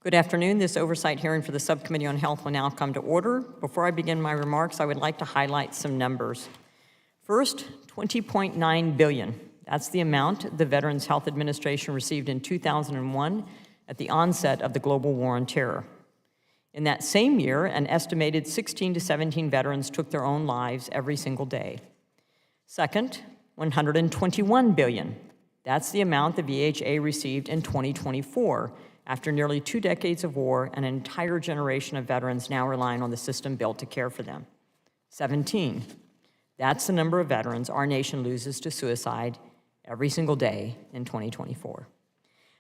Good afternoon. This oversight hearing for the Subcommittee on Health will now come to order. Before I begin my remarks, I would like to highlight some numbers. First, $20.9 billion. That's the amount the Veterans Health Administration received in 2001 at the onset of the global war on terror. In that same year, an estimated 16 to 17 veterans took their own lives every single day. Second, $121 billion. That's the amount the VHA received in 2024, after nearly 2 decades of war and an entire generation of veterans now relying on the system built to care for them. 17. That's the number of veterans our nation loses to suicide every single day in 2024.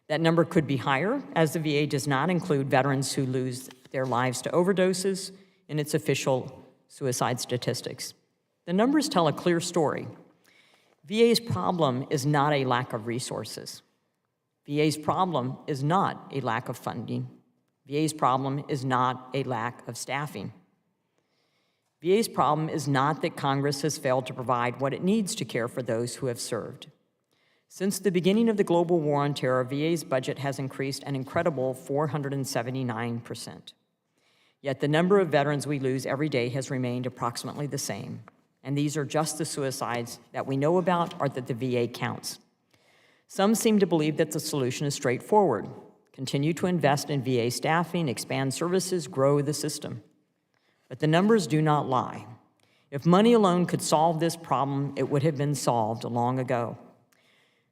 That number could be higher, as the VA does not include veterans who lose their lives to overdoses in its official suicide statistics. The numbers tell a clear story. VA's problem is not a lack of resources. VA's problem is not a lack of funding. VA's problem is not a lack of staffing. VA's problem is not that Congress has failed to provide what it needs to care for those who have served. Since the beginning of the global war on terror, VA's budget has increased an incredible 479%. Yet the number of veterans we lose every day has remained approximately the same. And these are just the suicides that we know about or that the VA counts. Some seem to believe that the solution is straightforward. Continue to invest in VA staffing, expand services, grow the system. But the numbers do not lie. If money alone could solve this problem, it would have been solved long ago.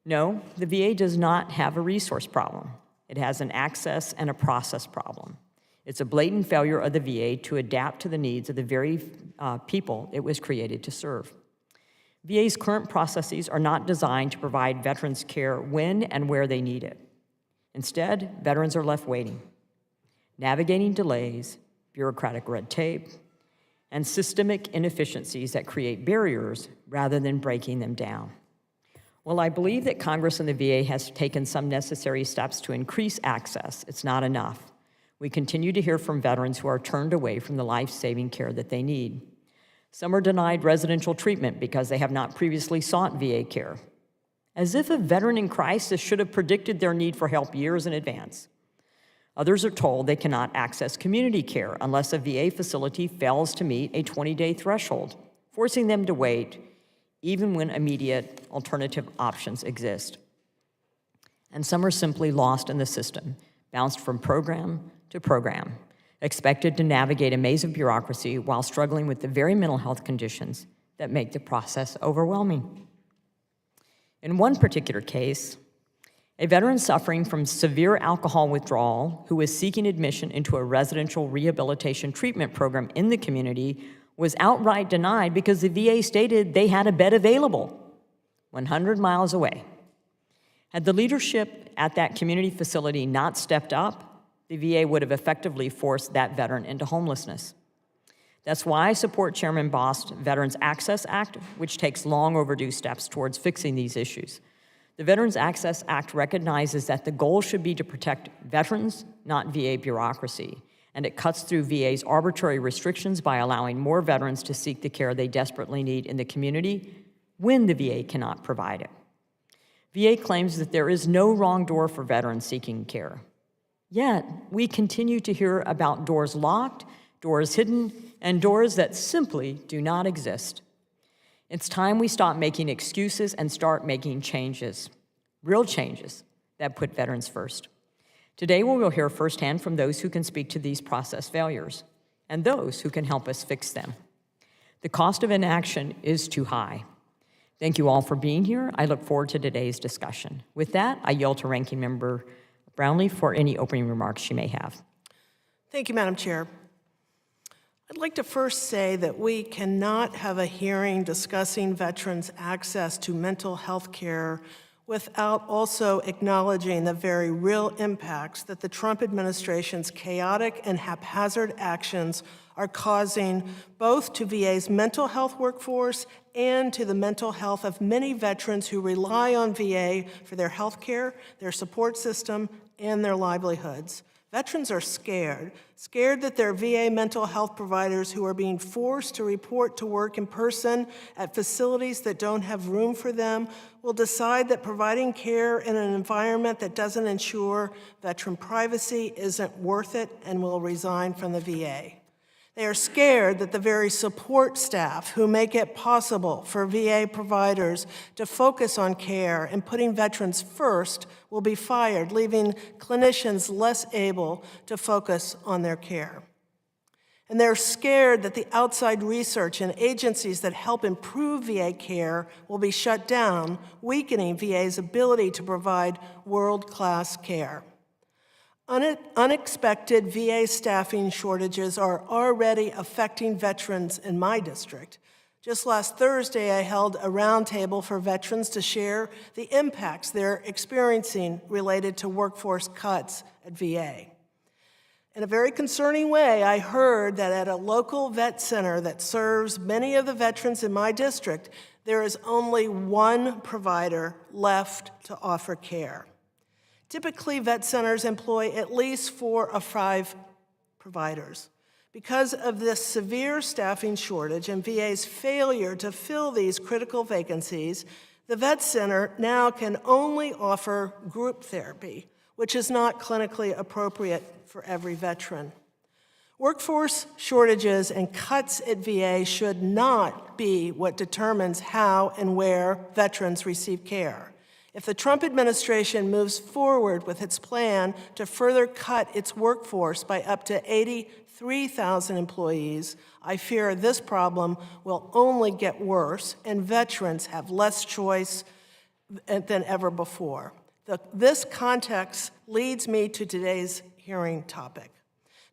No, the VA does not have a resource problem. It has an access and a process problem. It's a blatant failure of the VA to adapt to the needs of the very people it was created to serve. VA's current processes are not designed to provide veterans care when and where they need it. Instead, veterans are left waiting, navigating delays, bureaucratic red tape, and systemic inefficiencies that create barriers rather than breaking them down. While I believe that Congress and the VA has taken some necessary steps to increase access, it's not enough. We continue to hear from veterans who are turned away from the life-saving care that they need. Some are denied residential treatment because they have not previously sought VA care, as if a veteran in crisis should have predicted their need for help years in advance. Others are told they cannot access community care unless a VA facility fails to meet a 20-day threshold, forcing them to wait even when immediate alternative options exist. And some are simply lost in the system, bounced from program to program, expected to navigate a maze of bureaucracy while struggling with the very mental health conditions that make the process overwhelming. In one particular case, a veteran suffering from severe alcohol withdrawal who was seeking admission into a residential rehabilitation treatment program in the community was outright denied because the VA stated they had a bed available 100 miles away. Had the leadership at that community facility not stepped up, the VA would have effectively forced that veteran into homelessness. That's why I support Chairman Bost's Veterans Access Act, which takes long overdue steps towards fixing these issues. The Veterans Access Act recognizes that the goal should be to protect veterans, not VA bureaucracy, and it cuts through VA's arbitrary restrictions by allowing more veterans to seek the care they desperately need in the community when the VA cannot provide it. VA claims that there is no wrong door for veterans seeking care. Yet, we continue to hear about doors locked, doors hidden, and doors that simply do not exist. It's time we stop making excuses and start making changes, real changes that put veterans first. Today, we will hear firsthand from those who can speak to these process failures and those who can help us fix them. The cost of inaction is too high. Thank you all for being here. I look forward to today's discussion. With that, I yield to Ranking Member Brownlee for any opening remarks she may have. Thank you, Madam Chair. I'd like to first say that we cannot have a hearing discussing veterans' access to mental health care without also acknowledging the very real impacts that the Trump administration's chaotic and haphazard actions are causing both to VA's mental health workforce and to the mental health of many veterans who rely on VA for their health care, their support system, and their livelihoods. Veterans are scared that their VA mental health providers who are being forced to report to work in person at facilities that don't have room for them will decide that providing care in an environment that doesn't ensure veteran privacy isn't worth it and will resign from the VA. They are scared that the very support staff who make it possible for VA providers to focus on care and putting veterans first will be fired, leaving clinicians less able to focus on their care. And they're scared that the outside research and agencies that help improve VA care will be shut down, weakening VA's ability to provide world-class care. Unexpected VA staffing shortages are already affecting veterans in my district. Just last Thursday, I held a roundtable for veterans to share the impacts they're experiencing related to workforce cuts at VA. In a very concerning way, I heard that at a local vet center that serves many of the veterans in my district, there is only one provider left to offer care. Typically, vet centers employ at least 4 or 5 providers. Because of this severe staffing shortage and VA's failure to fill these critical vacancies, the vet center now can only offer group therapy, which is not clinically appropriate for every veteran. Workforce shortages and cuts at VA should not be what determines how and where veterans receive care. If the Trump administration moves forward with its plan to further cut its workforce by up to 83,000 employees, I fear this problem will only get worse and veterans have less choice than ever before. This context leads me to today's hearing topic.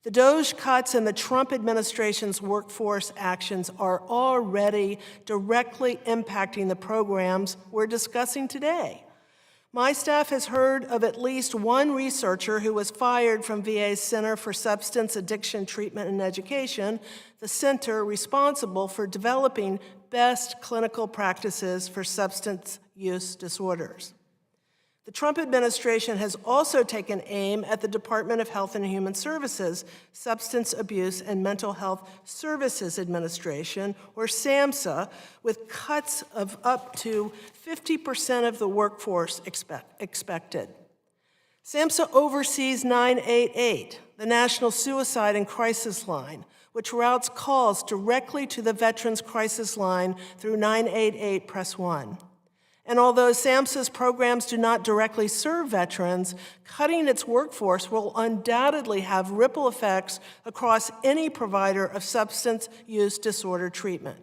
The DOGE cuts and the Trump administration's workforce actions are already directly impacting the programs we're discussing today. My staff has heard of at least one researcher who was fired from VA's Center for Substance Addiction Treatment and Education, the center responsible for developing best clinical practices for substance use disorders. The Trump administration has also taken aim at the Department of Health and Human Services, Substance Abuse and Mental Health Services Administration, or SAMHSA, with cuts of up to 50% of the workforce expected. SAMHSA oversees 988, the National Suicide and Crisis Line, which routes calls directly to the Veterans Crisis Line through 988 Press 1. And although SAMHSA's programs do not directly serve veterans, cutting its workforce will undoubtedly have ripple effects across any provider of substance use disorder treatment.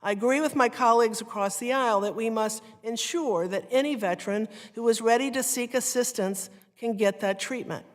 I agree with my colleagues across the aisle that we must ensure that any veteran who is ready to seek assistance can get that treatment.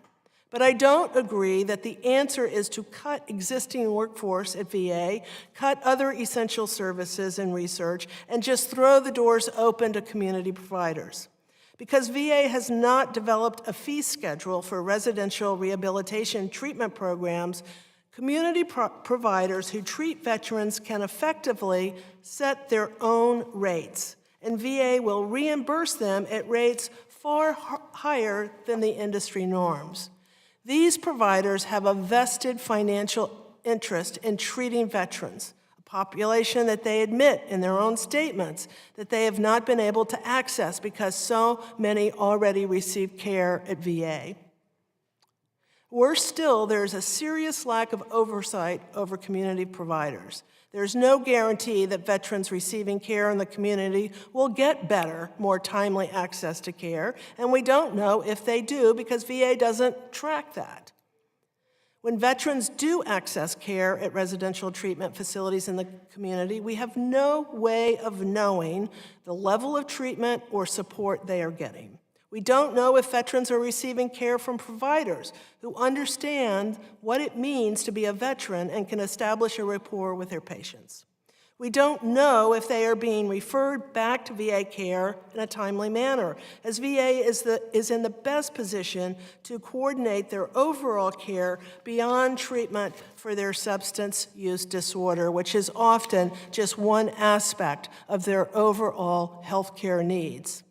But I don't agree that the answer is to cut existing workforce at VA, cut other essential services and research, and just throw the doors open to community providers. Because VA has not developed a fee schedule for residential rehabilitation treatment programs, community providers who treat veterans can effectively set their own rates, and VA will reimburse them at rates far higher than the industry norms. These providers have a vested financial interest in treating veterans, a population that they admit in their own statements that they have not been able to access because so many already receive care at VA. Worse still, there's a serious lack of oversight over community providers. There's no guarantee that veterans receiving care in the community will get better, more timely access to care, and we don't know if they do because VA doesn't track that. When veterans do access care at residential treatment facilities in the community, we have no way of knowing the level of treatment or support they are getting. We don't know if veterans are receiving care from providers who understand what it means to be a veteran and can establish a rapport with their patients. We don't know if they are being referred back to VA care in a timely manner, as VA is in the best position to coordinate their overall care beyond treatment for their substance use disorder, which is often just one aspect of their overall health care needs.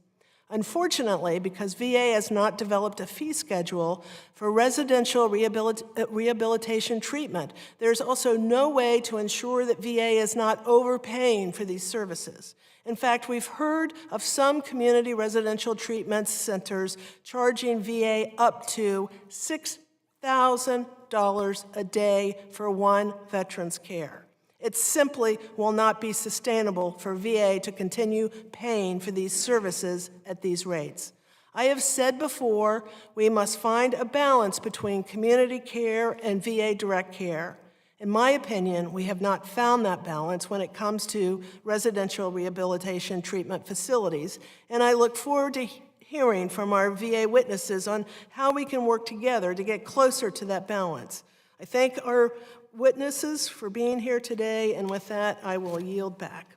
Unfortunately, because VA has not developed a fee schedule for residential rehabilitation treatment, there's also no way to ensure that VA is not overpaying for these services. In fact, we've heard of some community residential treatment centers charging VA up to $6,000 a day for one veteran's care. It simply will not be sustainable for VA to continue paying for these services at these rates. I have said before, we must find a balance between community care and VA direct care. In my opinion, we have not found that balance when it comes to residential rehabilitation treatment facilities, and I look forward to hearing from our VA witnesses on how we can work together to get closer to that balance. I thank our witnesses for being here today, and with that, I will yield back.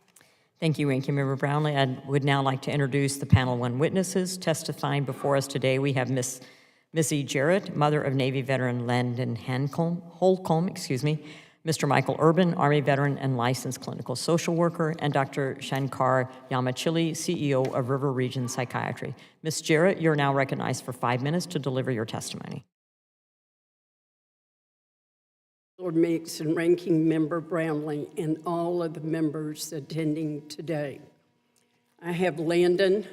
Thank you, Ranking Member Brownlee. I would now like to introduce the panel one witnesses testifying before us today. We have Missy Jarrett, mother of Navy veteran Landon Holcomb, Mr. Michael Urban, Army veteran and licensed clinical social worker, and Dr. Shankar Yamachili, CEO of River Region Psychiatry. Ms. Jarrett, you're now recognized for 5 minutes to deliver your testimony. Lord Meeks and Ranking Member Brownlee and all of the members attending today. I have Landon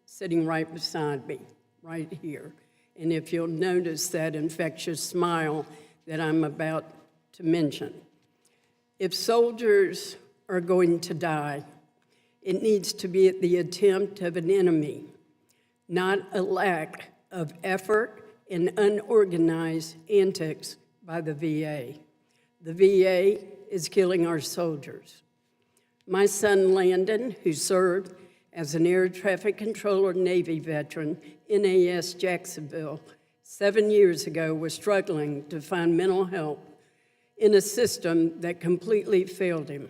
sitting right beside me, right here. And if you'll notice that infectious smile that I'm about to mention. If soldiers are going to die, it needs to be at the attempt of an enemy, not a lack of effort and unorganized antics by the VA. The VA is killing our soldiers. My son Landon, who served as an air traffic controller Navy veteran, NAS Jacksonville, 7 years ago, was struggling to find mental help in a system that completely failed him.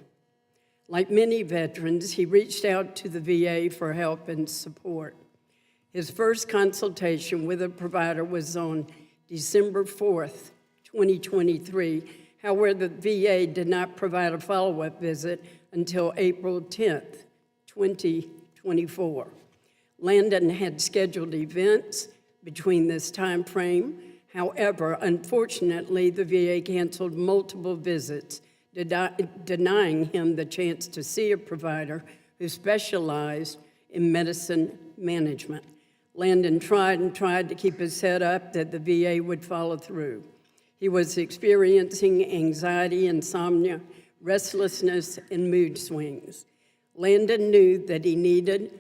Like many veterans, he reached out to the VA for help and support. His first consultation with a provider was on December 4th, 2023. However, the VA did not provide a follow-up visit until April 10th, 2024. Landon had scheduled events between this time frame. However, unfortunately, the VA canceled multiple visits, denying him the chance to see a provider who specialized in medicine management. Landon tried and tried to keep his head up that the VA would follow through. He was experiencing anxiety, insomnia, restlessness, and mood swings. Landon knew that he needed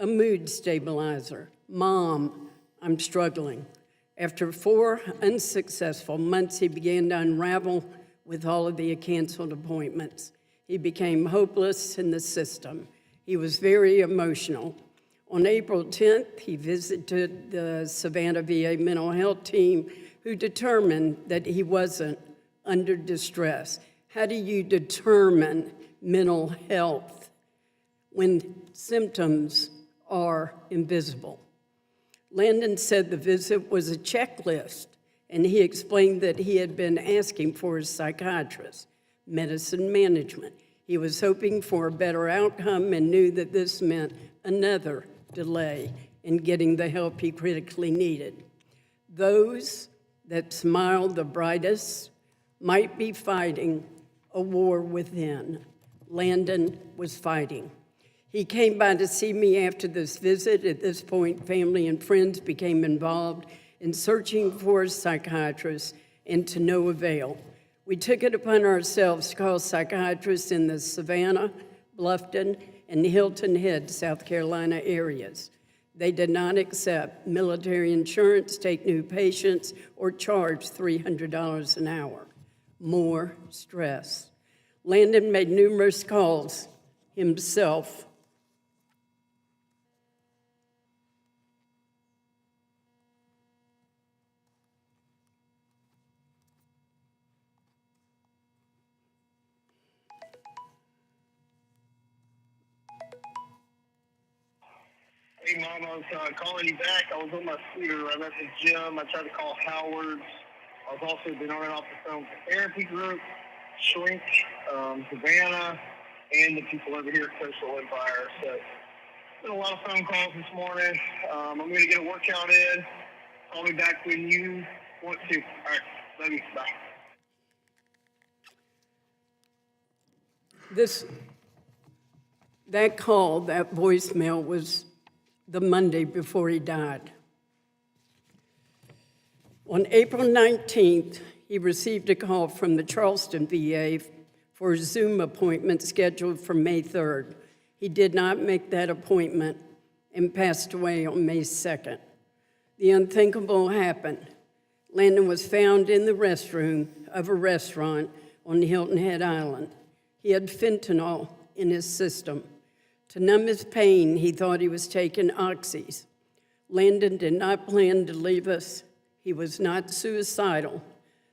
a mood stabilizer. Mom, I'm struggling. After 4 unsuccessful months, he began to unravel with all of the canceled appointments. He became hopeless in the system. He was very emotional. On April 10th, he visited the Savannah VA mental health team, who determined that he wasn't under distress. How do you determine mental health when symptoms are invisible? Landon said the visit was a checklist, and he explained that he had been asking for a psychiatrist, medicine management. He was hoping for a better outcome and knew that this meant another delay in getting the help he critically needed. Those that smiled the brightest might be fighting a war within. Landon was fighting. He came by to see me after this visit. At this point, family and friends became involved in searching for a psychiatrist, and to no avail. We took it upon ourselves to call psychiatrists in the Savannah, Bluffton, and Hilton Head, South Carolina areas. They did not accept military insurance, take new patients, or charge $300 an hour. More stress. Landon made numerous calls himself. Hey, Mom, I was calling you back. I was on my scooter. I left the gym. I tried to call Howard's. I was also been on and off the phone with the therapy group, Shrink, Savannah, and the people over here at Social Empire. So Been a lot of phone calls this morning. I'm going to get a workout in. Call me back when you want to. All right. Love you. Bye. That call, that voicemail was the Monday before he died. On April 19th, he received a call from the Charleston VA for a Zoom appointment scheduled for May 3rd. He did not make that appointment and passed away on May 2nd. The unthinkable happened. Landon was found in the restroom of a restaurant on Hilton Head Island. He had fentanyl in his system. To numb his pain, he thought he was taking oxys. Landon did not plan to leave us. He was not suicidal.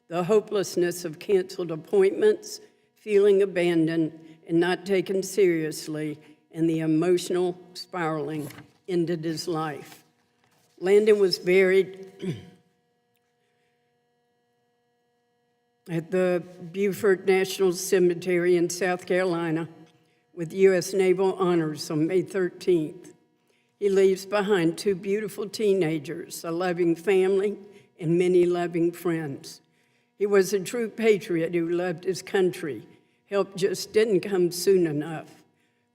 The hopelessness of canceled appointments, feeling abandoned and not taken seriously, and the emotional spiraling ended his life. Landon was buried at the Beaufort National Cemetery in South Carolina with U.S. Naval honors on May 13th. He leaves behind 2 beautiful teenagers, a loving family, and many loving friends. He was a true patriot who loved his country. Help just didn't come soon enough.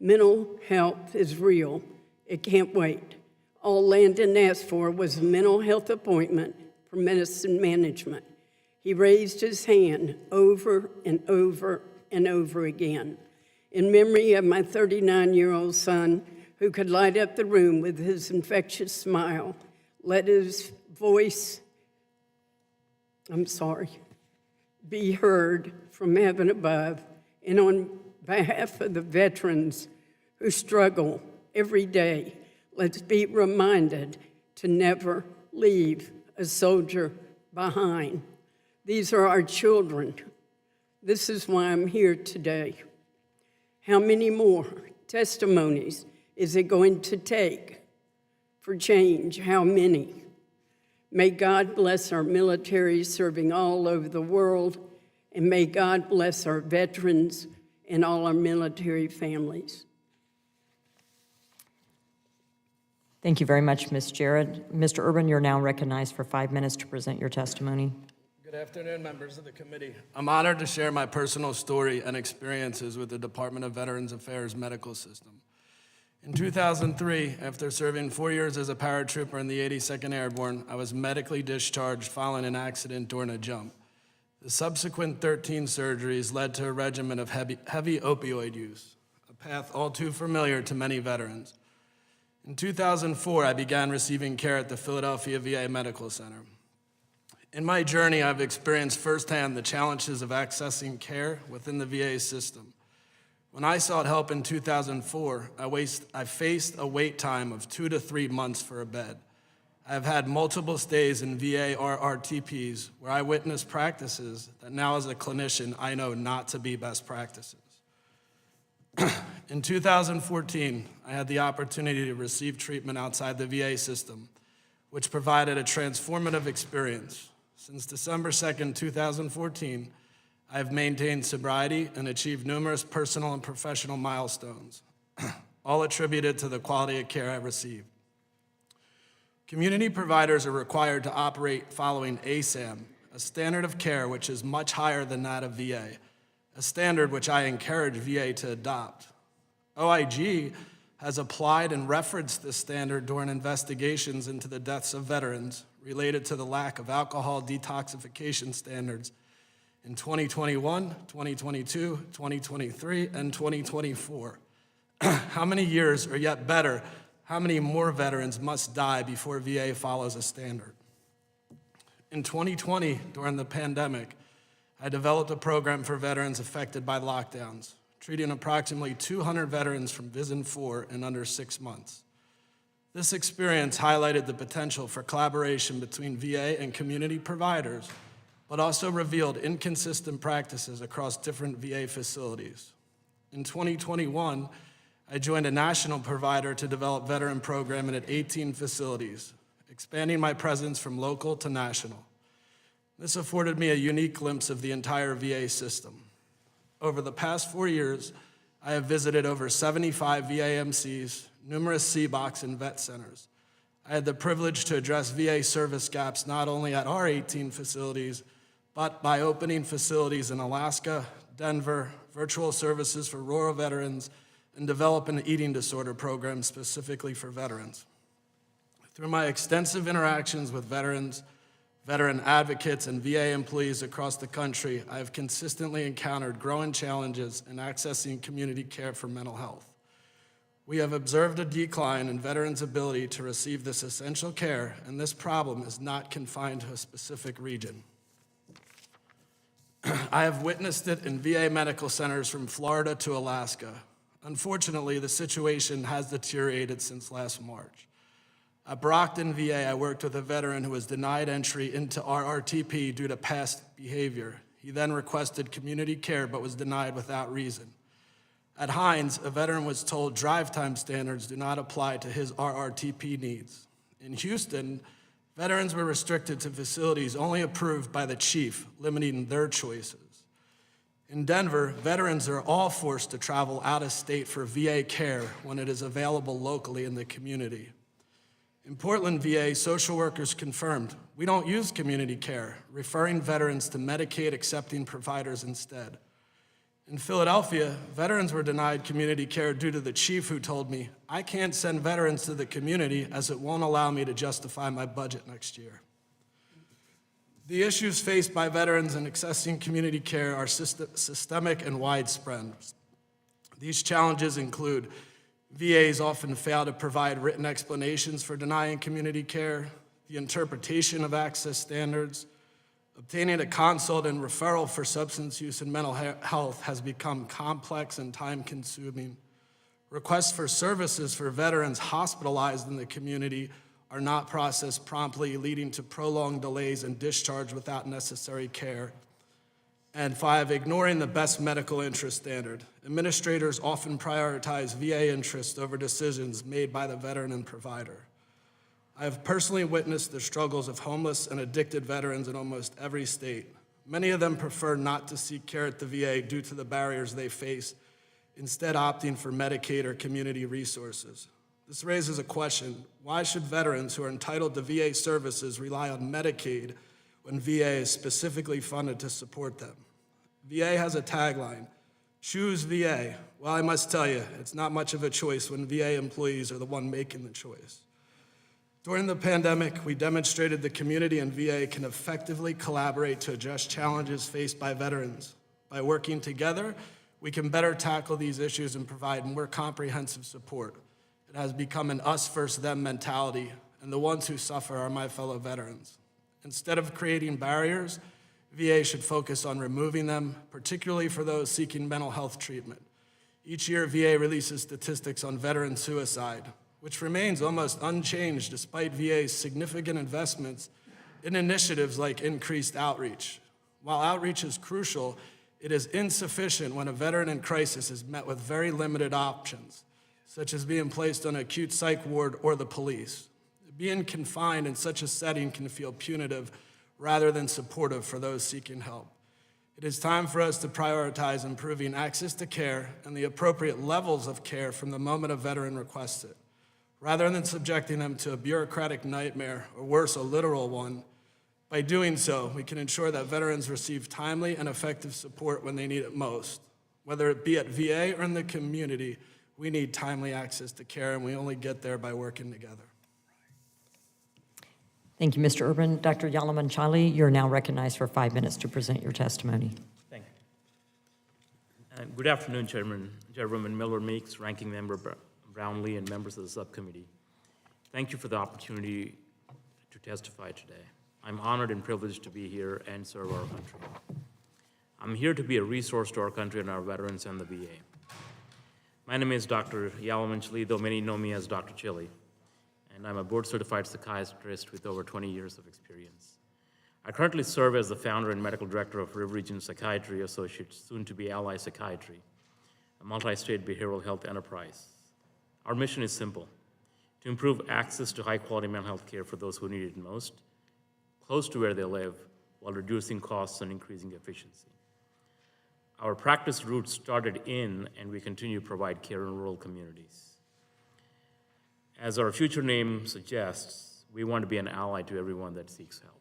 Mental health is real. It can't wait. All Landon asked for was a mental health appointment for medicine management. He raised his hand over and over and over again. In memory of my 39-year-old son, who could light up the room with his infectious smile, let his voice, be heard from heaven above, and on behalf of the veterans who struggle every day, let's be reminded to never leave a soldier behind. These are our children. This is why I'm here today. How many more testimonies is it going to take for change? How many? May God bless our military serving all over the world, and may God bless our veterans and all our military families. Thank you very much, Ms. Jarrett. Mr. Urban, you're now recognized for 5 minutes to present your testimony. Good afternoon, members of the committee. I'm honored to share my personal story and experiences with the Department of Veterans Affairs medical system. In 2003, after serving 4 years as a paratrooper in the 82nd Airborne, I was medically discharged following an accident during a jump. The subsequent 13 surgeries led to a regimen of heavy opioid use, a path all too familiar to many veterans. In 2004, I began receiving care at the Philadelphia VA Medical Center. In my journey, I've experienced firsthand the challenges of accessing care within the VA system. When I sought help in 2004, I faced a wait time of 2 to 3 months for a bed. I have had multiple stays in VA or RTPs where I witnessed practices that now as a clinician I know not to be best practices. In 2014, I had the opportunity to receive treatment outside the VA system, which provided a transformative experience. Since December 2nd, 2014, I have maintained sobriety and achieved numerous personal and professional milestones, all attributed to the quality of care I received. Community providers are required to operate following ASAM, a standard of care which is much higher than that of VA, a standard which I encourage VA to adopt. OIG has applied and referenced this standard during investigations into the deaths of veterans related to the lack of alcohol detoxification standards in 2021, 2022, 2023, and 2024. How many years, or yet better, how many more veterans must die before VA follows a standard? In 2020, during the pandemic, I developed a program for veterans affected by lockdowns, treating approximately 200 veterans from VISN 4 in under 6 months. This experience highlighted the potential for collaboration between VA and community providers, but also revealed inconsistent practices across different VA facilities. In 2021, I joined a national provider to develop veteran programming at 18 facilities, expanding my presence from local to national. This afforded me a unique glimpse of the entire VA system. Over the past 4 years, I have visited over 75 VAMCs, numerous CBOCs, and vet centers. I had the privilege to address VA service gaps not only at our 18 facilities, but by opening facilities in Alaska, Denver, virtual services for rural veterans, and develop an eating disorder program specifically for veterans. Through my extensive interactions with veterans, veteran advocates, and VA employees across the country, I have consistently encountered growing challenges in accessing community care for mental health. We have observed a decline in veterans' ability to receive this essential care, and this problem is not confined to a specific region. I have witnessed it in VA medical centers from Florida to Alaska. Unfortunately, the situation has deteriorated since last March. At Brockton VA, I worked with a veteran who was denied entry into RRTP due to past behavior. He then requested community care but was denied without reason. At Hines, a veteran was told drive time standards do not apply to his RRTP needs. In Houston, veterans were restricted to facilities only approved by the chief, limiting their choices. In Denver, veterans are all forced to travel out of state for VA care when it is available locally in the community. In Portland, VA, social workers confirmed, we don't use community care, referring veterans to Medicaid-accepting providers instead. In Philadelphia, veterans were denied community care due to the chief who told me, I can't send veterans to the community as it won't allow me to justify my budget next year. The issues faced by veterans in accessing community care are systemic and widespread. These challenges include VAs often fail to provide written explanations for denying community care, the interpretation of access standards. Obtaining a consult and referral for substance use and mental health has become complex and time-consuming. Requests for services for veterans hospitalized in the community are not processed promptly, leading to prolonged delays and discharge without necessary care. And 5, ignoring the best medical interest standard. Administrators often prioritize VA interests over decisions made by the veteran and provider. I have personally witnessed the struggles of homeless and addicted veterans in almost every state. Many of them prefer not to seek care at the VA due to the barriers they face, instead opting for Medicaid or community resources. This raises a question: why should veterans who are entitled to VA services rely on Medicaid when VA is specifically funded to support them? VA has a tagline, choose VA. Well, I must tell you, it's not much of a choice when VA employees are the one making the choice. During the pandemic, we demonstrated the community and VA can effectively collaborate to address challenges faced by veterans. By working together, we can better tackle these issues and provide more comprehensive support. It has become an us versus them mentality, and the ones who suffer are my fellow veterans. Instead of creating barriers, VA should focus on removing them, particularly for those seeking mental health treatment. Each year, VA releases statistics on veteran suicide, which remains almost unchanged despite VA's significant investments in initiatives like increased outreach. While outreach is crucial, it is insufficient when a veteran in crisis is met with very limited options, such as being placed on an acute psych ward or the police. Being confined in such a setting can feel punitive rather than supportive for those seeking help. It is time for us to prioritize improving access to care and the appropriate levels of care from the moment a veteran requests it. Rather than subjecting them to a bureaucratic nightmare, or worse, a literal one, by doing so, we can ensure that veterans receive timely and effective support when they need it most. Whether it be at VA or in the community, we need timely access to care, and we only get there by working together. Thank you, Mr. Urban. Dr. Yalamanchali, you're now recognized for 5 minutes to present your testimony. Thank you. Good afternoon, Chairwoman Miller Meeks, Ranking Member Brownlee, and members of the subcommittee. Thank you for the opportunity to testify today. I'm honored and privileged to be here and serve our country. I'm here to be a resource to our country and our veterans and the VA. My name is Dr. Yalamanchali, though many know me as Dr. Chili, and I'm a board-certified psychiatrist with over 20 years of experience. I currently serve as the founder and medical director of River Region Psychiatry Associates, soon to be Ally Psychiatry, a multi-state behavioral health enterprise. Our mission is simple: to improve access to high-quality mental health care for those who need it most, close to where they live, while reducing costs and increasing efficiency. Our practice roots started in, and we continue to provide care in rural communities. As our future name suggests, we want to be an ally to everyone that seeks help.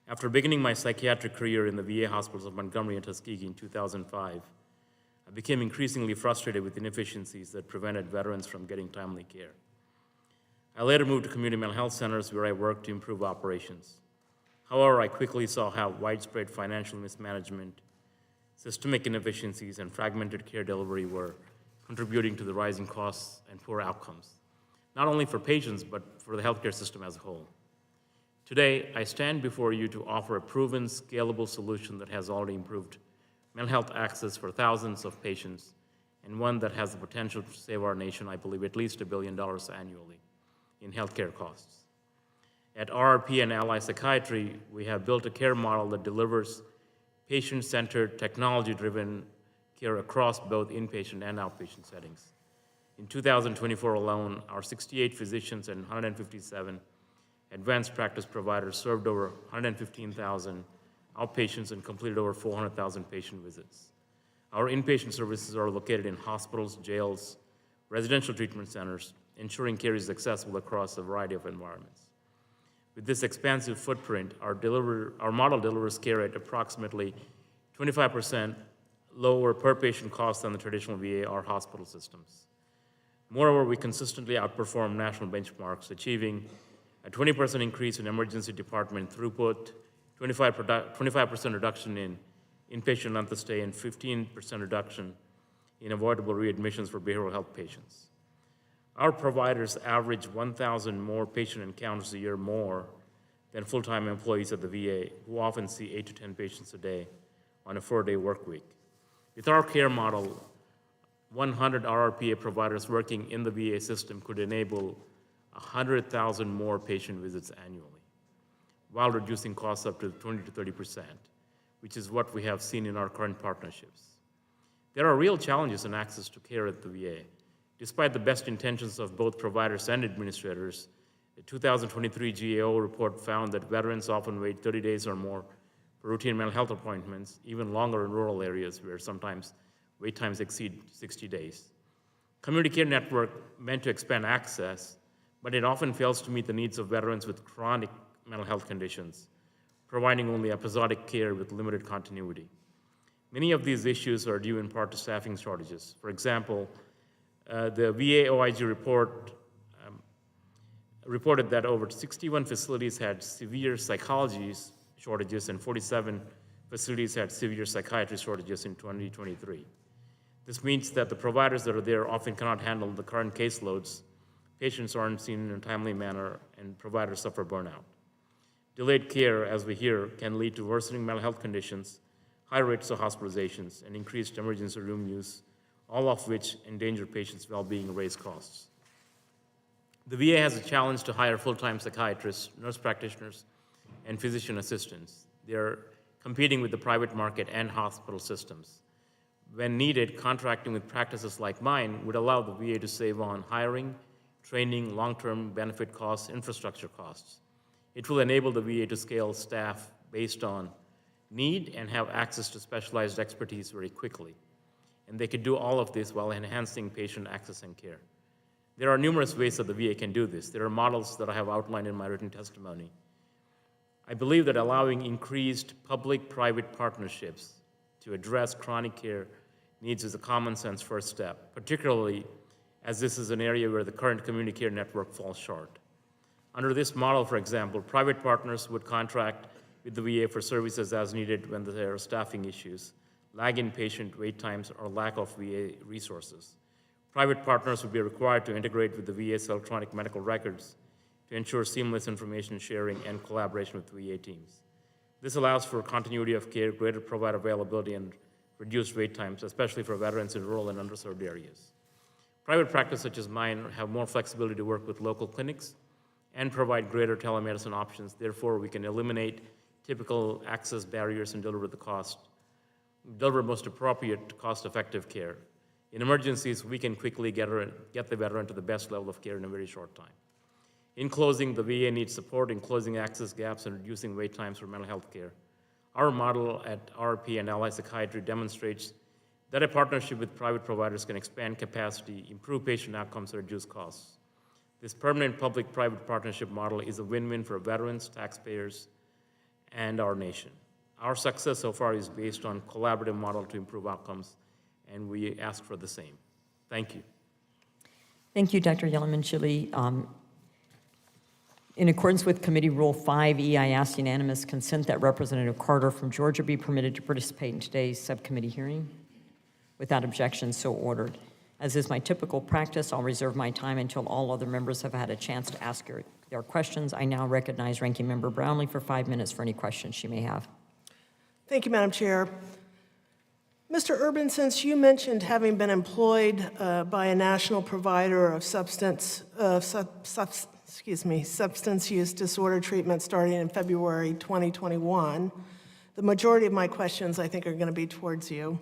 After beginning my psychiatric career in the VA hospitals of Montgomery and Tuskegee in 2005, I became increasingly frustrated with inefficiencies that prevented veterans from getting timely care. I later moved to community mental health centers where I worked to improve operations. However, I quickly saw how widespread financial mismanagement, systemic inefficiencies, and fragmented care delivery were contributing to the rising costs and poor outcomes, not only for patients, but for the healthcare system as a whole. Today, I stand before you to offer a proven, scalable solution that has already improved mental health access for thousands of patients, and one that has the potential to save our nation, I believe, at least $1 billion annually in healthcare costs. At RRP and Ally Psychiatry, we have built a care model that delivers patient-centered, technology-driven care across both inpatient and outpatient settings. In 2024 alone, our 68 physicians and 157 advanced practice providers served over 115,000 outpatients and completed over 400,000 patient visits. Our inpatient services are located in hospitals, jails, residential treatment centers, ensuring care is accessible across a variety of environments. With this expansive footprint, our model delivers care at approximately 25% lower per patient costs than the traditional VA or hospital systems. Moreover, we consistently outperform national benchmarks, achieving a 20% increase in emergency department throughput, 25% reduction in inpatient length of stay, and 15% reduction in avoidable readmissions for behavioral health patients. Our providers average 1,000 more patient encounters a year more than full-time employees at the VA, who often see 8 to 10 patients a day on a 4-day work week. With our care model, 100 RRPA providers working in the VA system could enable 100,000 more patient visits annually, while reducing costs up to 20 to 30%, which is what we have seen in our current partnerships. There are real challenges in access to care at the VA. Despite the best intentions of both providers and administrators, the 2023 GAO report found that veterans often wait 30 days or more for routine mental health appointments, even longer in rural areas where sometimes wait times exceed 60 days. Community care network meant to expand access, but it often fails to meet the needs of veterans with chronic mental health conditions, providing only episodic care with limited continuity. Many of these issues are due in part to staffing shortages. For example, the VA OIG report reported that over 61 facilities had severe psychology shortages and 47 facilities had severe psychiatry shortages in 2023. This means that the providers that are there often cannot handle the current caseloads, patients aren't seen in a timely manner, and providers suffer burnout. Delayed care, as we hear, can lead to worsening mental health conditions, high rates of hospitalizations, and increased emergency room use, all of which endanger patients' well-being and raise costs. The VA has a challenge to hire full-time psychiatrists, nurse practitioners, and physician assistants. They're competing with the private market and hospital systems. When needed, contracting with practices like mine would allow the VA to save on hiring, training, long-term benefit costs, infrastructure costs. It will enable the VA to scale staff based on need and have access to specialized expertise very quickly. And they could do all of this while enhancing patient access and care. There are numerous ways that the VA can do this. There are models that I have outlined in my written testimony. I believe that allowing increased public-private partnerships to address chronic care needs is a common sense first step, particularly as this is an area where the current community care network falls short. Under this model, for example, private partners would contract with the VA for services as needed when there are staffing issues, lag in patient wait times, or lack of VA resources. Private partners would be required to integrate with the VA's electronic medical records to ensure seamless information sharing and collaboration with VA teams. This allows for continuity of care, greater provider availability, and reduced wait times, especially for veterans in rural and underserved areas. Private practice such as mine have more flexibility to work with local clinics and provide greater telemedicine options. Therefore, we can eliminate typical access barriers and deliver most appropriate, cost-effective care. In emergencies, we can quickly get the veteran to the best level of care in a very short time. In closing, the VA needs support in closing access gaps and reducing wait times for mental health care. Our model at RRP and Ally Psychiatry demonstrates that a partnership with private providers can expand capacity, improve patient outcomes, and reduce costs. This permanent public-private partnership model is a win-win for veterans, taxpayers, and our nation. Our success so far is based on a collaborative model to improve outcomes, and we ask for the same. Thank you. Thank you, Dr. Yellerman-Chile. In accordance with Committee Rule 5E, I ask unanimous consent that Representative Carter from Georgia be permitted to participate in today's subcommittee hearing. Without objection, so ordered. As is my typical practice, I'll reserve my time until all other members have had a chance to ask their questions. I now recognize Ranking Member Brownlee for 5 minutes for any questions she may have. Thank you, Madam Chair. Mr. Urban, since you mentioned having been employed by a national provider of substance use disorder treatment starting in February 2021, the majority of my questions, I think, are going to be towards you.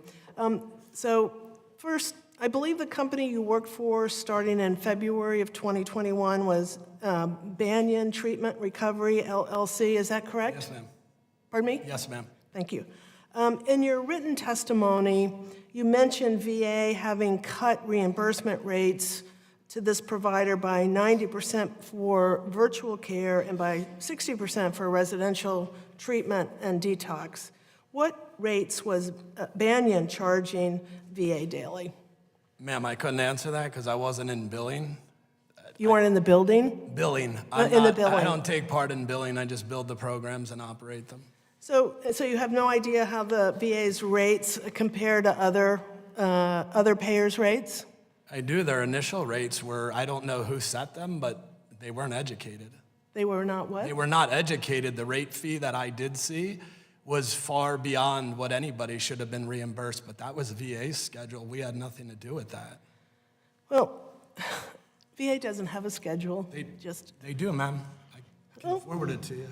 So first, I believe the company you worked for starting in February of 2021 was Banyan Treatment Recovery, LLC. Is that correct? Yes, ma'am. Pardon me? Yes, ma'am. Thank you. In your written testimony, you mentioned VA having cut reimbursement rates to this provider by 90% for virtual care and by 60% for residential treatment and detox. What rates was Banyan charging VA daily? Ma'am, I couldn't answer that because I wasn't in billing. You weren't in the building? Billing. In the billing. I don't take part in billing. I just build the programs and operate them. So you have no idea how the VA's rates compare to other payers' rates? I do. Their initial rates were, I don't know who set them, but they weren't educated. They were not what? They were not educated. The rate fee that I did see was far beyond what anybody should have been reimbursed, but that was VA's schedule. We had nothing to do with that. Well, VA doesn't have a schedule. They do, ma'am. I can forward it to you.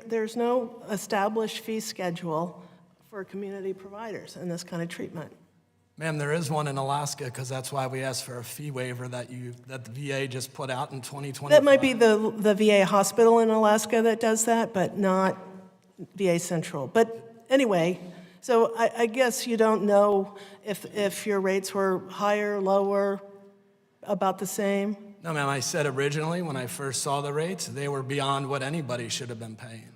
There's no established fee schedule for community providers in this kind of treatment. Ma'am, there is one in Alaska because that's why we asked for a fee waiver that the VA just put out in 2020. That might be the VA hospital in Alaska that does that, but not VA Central. But anyway, so I guess you don't know if your rates were higher, lower, about the same? No, ma'am, I said originally when I first saw the rates, they were beyond what anybody should have been paying.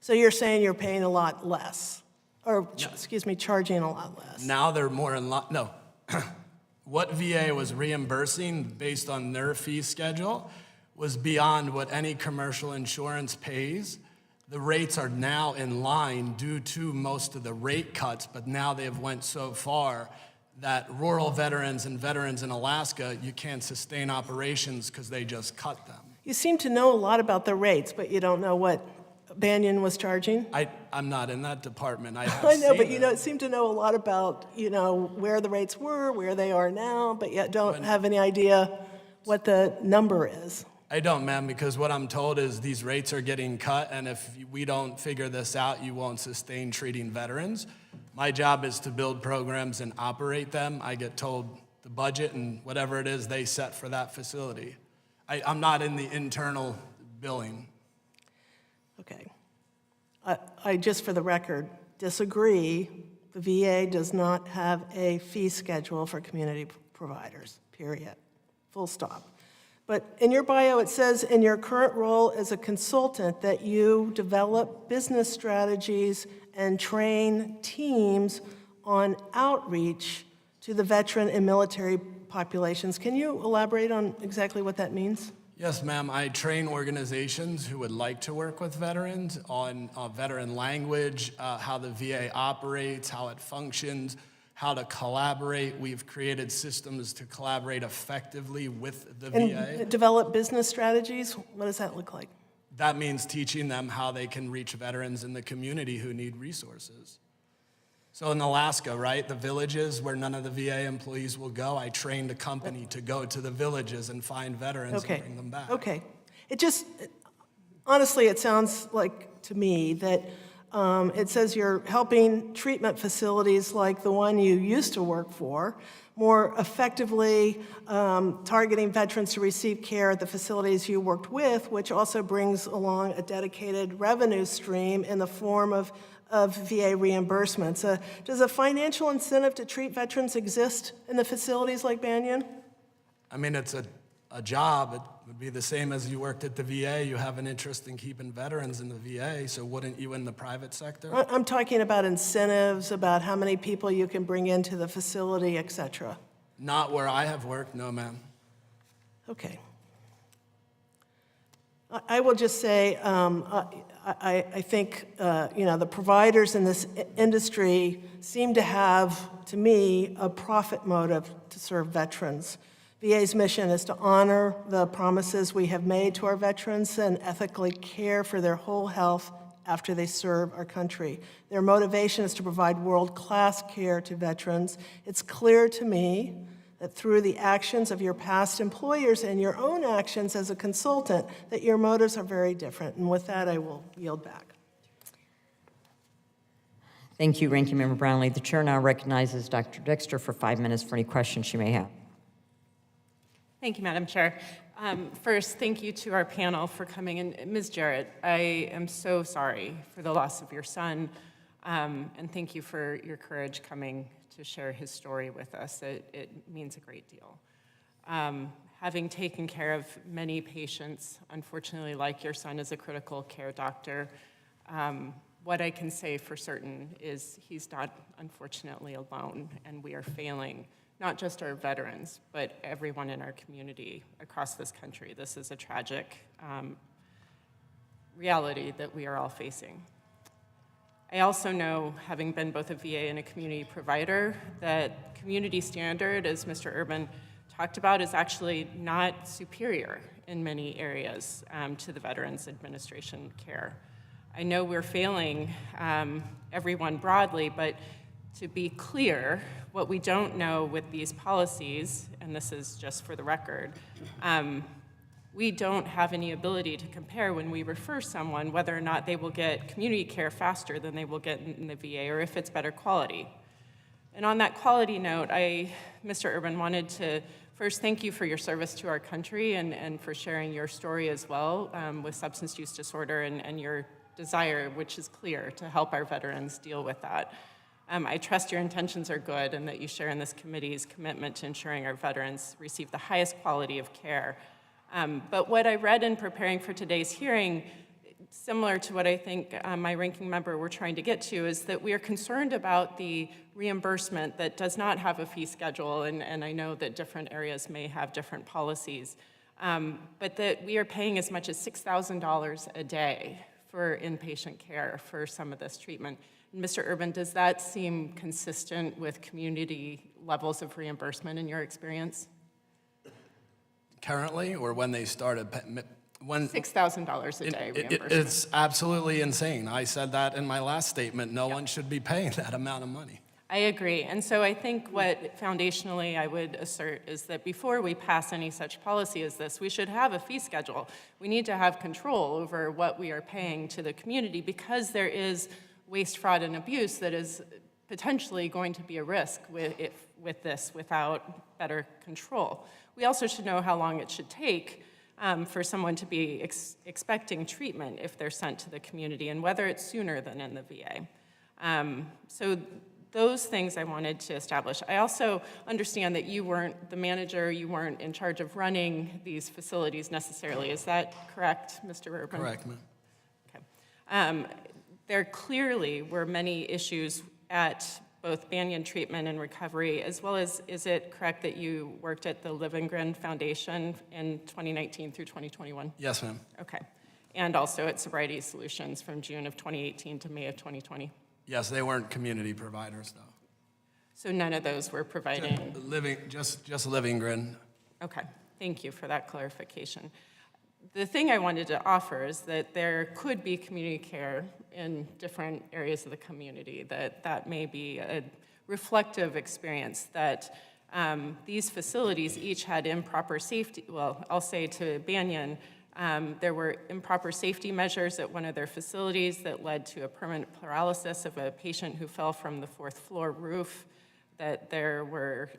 So you're saying you're paying a lot less, or excuse me, charging a lot less? Now they're more in line. No. What VA was reimbursing based on their fee schedule was beyond what any commercial insurance pays. The rates are now in line due to most of the rate cuts, but now they have went so far that rural veterans and veterans in Alaska, you can't sustain operations because they just cut them. You seem to know a lot about the rates, but you don't know what Banyan was charging? I'm not in that department. I have I know, but seen you seem to know a lot about, where the rates were, where they are now, but yet don't have any idea what the number is. I don't, ma'am, because what I'm told is these rates are getting cut, and if we don't figure this out, you won't sustain treating veterans. My job is to build programs and operate them. I get told the budget and whatever it is they set for that facility. I'm not in the internal billing. Okay. I just, for the record, disagree. The VA does not have a fee schedule for community providers, period. Full stop. But in your bio, it says in your current role as a consultant that you develop business strategies and train teams on outreach to the veteran and military populations. Can you elaborate on exactly what that means? Yes, ma'am. I train organizations who would like to work with veterans on veteran language, how the VA operates, how it functions, how to collaborate. We've created systems to collaborate effectively with the VA. And develop business strategies? What does that look like? That means teaching them how they can reach veterans in the community who need resources. So in Alaska, right, the villages where none of the VA employees will go, I trained a company to go to the villages and find veterans and bring them back. Okay. Honestly, it sounds like to me that it says you're helping treatment facilities like the one you used to work for more effectively targeting veterans to receive care at the facilities you worked with, which also brings along a dedicated revenue stream in the form of VA reimbursements. Does a financial incentive to treat veterans exist in the facilities like Banyan? I mean, it's a job. It would be the same as you worked at the VA. You have an interest in keeping veterans in the VA, so wouldn't you in the private sector? I'm talking about incentives, about how many people you can bring into the facility, et cetera. Not where I have worked, no, ma'am. Okay. I will just say, I think, the providers in this industry seem to have, to me, a profit motive to serve veterans. VA's mission is to honor the promises we have made to our veterans and ethically care for their whole health after they serve our country. Their motivation is to provide world-class care to veterans. It's clear to me that through the actions of your past employers and your own actions as a consultant, that your motives are very different. And with that, I will yield back. Thank you, Ranking Member Brownlee. The chair now recognizes Dr. Dexter for 5 minutes for any questions she may have. Thank you, Madam Chair. First, thank you to our panel for coming. And Ms. Jarrett, I am so sorry for the loss of your son, and thank you for your courage coming to share his story with us. It means a great deal. Having taken care of many patients, unfortunately, like your son as a critical care doctor, what I can say for certain is he's not, unfortunately, alone, and we are failing not just our veterans, but everyone in our community across this country. This is a tragic reality that we are all facing. I also know, having been both a VA and a community provider, that community standard, as Mr. Urban talked about, is actually not superior in many areas to the Veterans Administration care. I know we're failing everyone broadly, but to be clear, what we don't know with these policies, and this is just for the record, we don't have any ability to compare when we refer someone whether or not they will get community care faster than they will get in the VA, or if it's better quality. And on that quality note, Mr. Urban, wanted to first thank you for your service to our country and for sharing your story as well with substance use disorder and your desire, which is clear, to help our veterans deal with that. I trust your intentions are good and that you share in this committee's commitment to ensuring our veterans receive the highest quality of care. But what I read in preparing for today's hearing, similar to what I think my ranking member were trying to get to, is that we are concerned about the reimbursement that does not have a fee schedule, and I know that different areas may have different policies, but that we are paying as much as $6,000 a day for inpatient care for some of this treatment. Mr. Urban, does that seem consistent with community levels of reimbursement in your experience? Currently, or when they started? When $6,000 a day reimbursement. It's absolutely insane. I said that in my last statement. No one should be paying that amount of money. I agree. And so I think what foundationally I would assert is that before we pass any such policy as this, we should have a fee schedule. We need to have control over what we are paying to the community, because there is waste, fraud, and abuse that is potentially going to be a risk with this without better control. We also should know how long it should take for someone to be expecting treatment if they're sent to the community, and whether it's sooner than in the VA. So those things I wanted to establish. I also understand that you weren't the manager, you weren't in charge of running these facilities necessarily. Is that correct, Mr. Urban? Correct, ma'am. Okay. There clearly were many issues at both Banyan Treatment and Recovery, as well as, is it correct that you worked at the Livingren Foundation in 2019 through 2021? Yes, ma'am. Okay. And also at Sobriety Solutions from June of 2018 to May of 2020? Yes, they weren't community providers, though. So none of those were providing? Just Livingren. Okay. Thank you for that clarification. The thing I wanted to offer is that there could be community care in different areas of the community, that may be a reflective experience, that these facilities each had improper safety, well, I'll say to Banyan, there were improper safety measures at one of their facilities that led to a permanent paralysis of a patient who fell from the 4th floor roof. that there were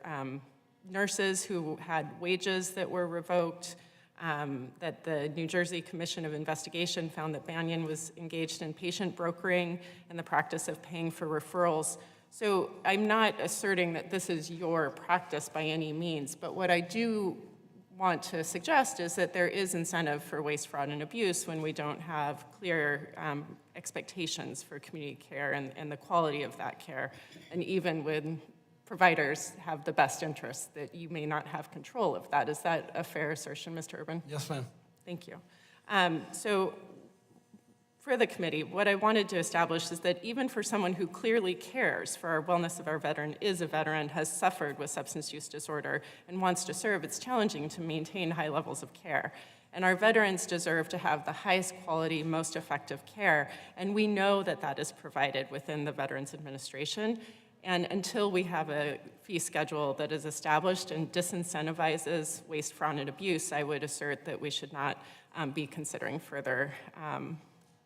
nurses who had wages that were revoked, that the New Jersey Commission of Investigation found that Banyan was engaged in patient brokering and the practice of paying for referrals. So I'm not asserting that this is your practice by any means, but what I do want to suggest is that there is incentive for waste, fraud, and abuse when we don't have clear expectations for community care and the quality of that care. And even when providers have the best interests, that you may not have control of that. Is that a fair assertion, Mr. Urban? Yes, ma'am. Thank you. So for the committee, what I wanted to establish is that even for someone who clearly cares for our wellness of our veteran, is a veteran, has suffered with substance use disorder, and wants to serve, it's challenging to maintain high levels of care. And our veterans deserve to have the highest quality, most effective care, and we know that that is provided within the Veterans Administration. And until we have a fee schedule that is established and disincentivizes waste, fraud, and abuse, I would assert that we should not be considering further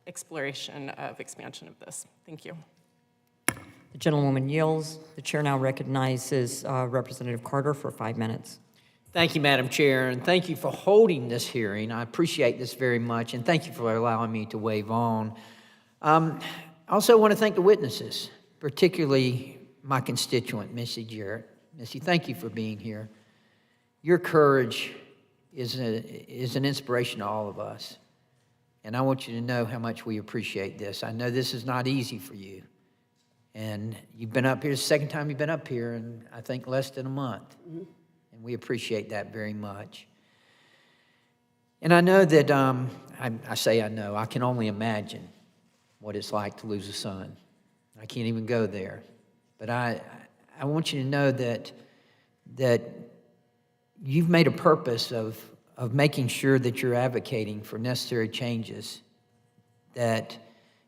exploration of expansion of this. Thank you. The gentlewoman yields. The chair now recognizes Representative Carter for 5 minutes. Thank you, Madam Chair, and thank you for holding this hearing. I appreciate this very much, and thank you for allowing me to wave on. I also want to thank the witnesses, particularly my constituent, Missy Jarrett. Missy, thank you for being here. Your courage is an inspiration to all of us, and I want you to know how much we appreciate this. I know this is not easy for you, and you've been up here, it's the second time you've been up here in, I think, less than a month. Mm-hmm. We appreciate that very much. And I know that, I know, I can only imagine what it's like to lose a son. I can't even go there. But I want you to know that you've made a purpose of making sure that you're advocating for necessary changes and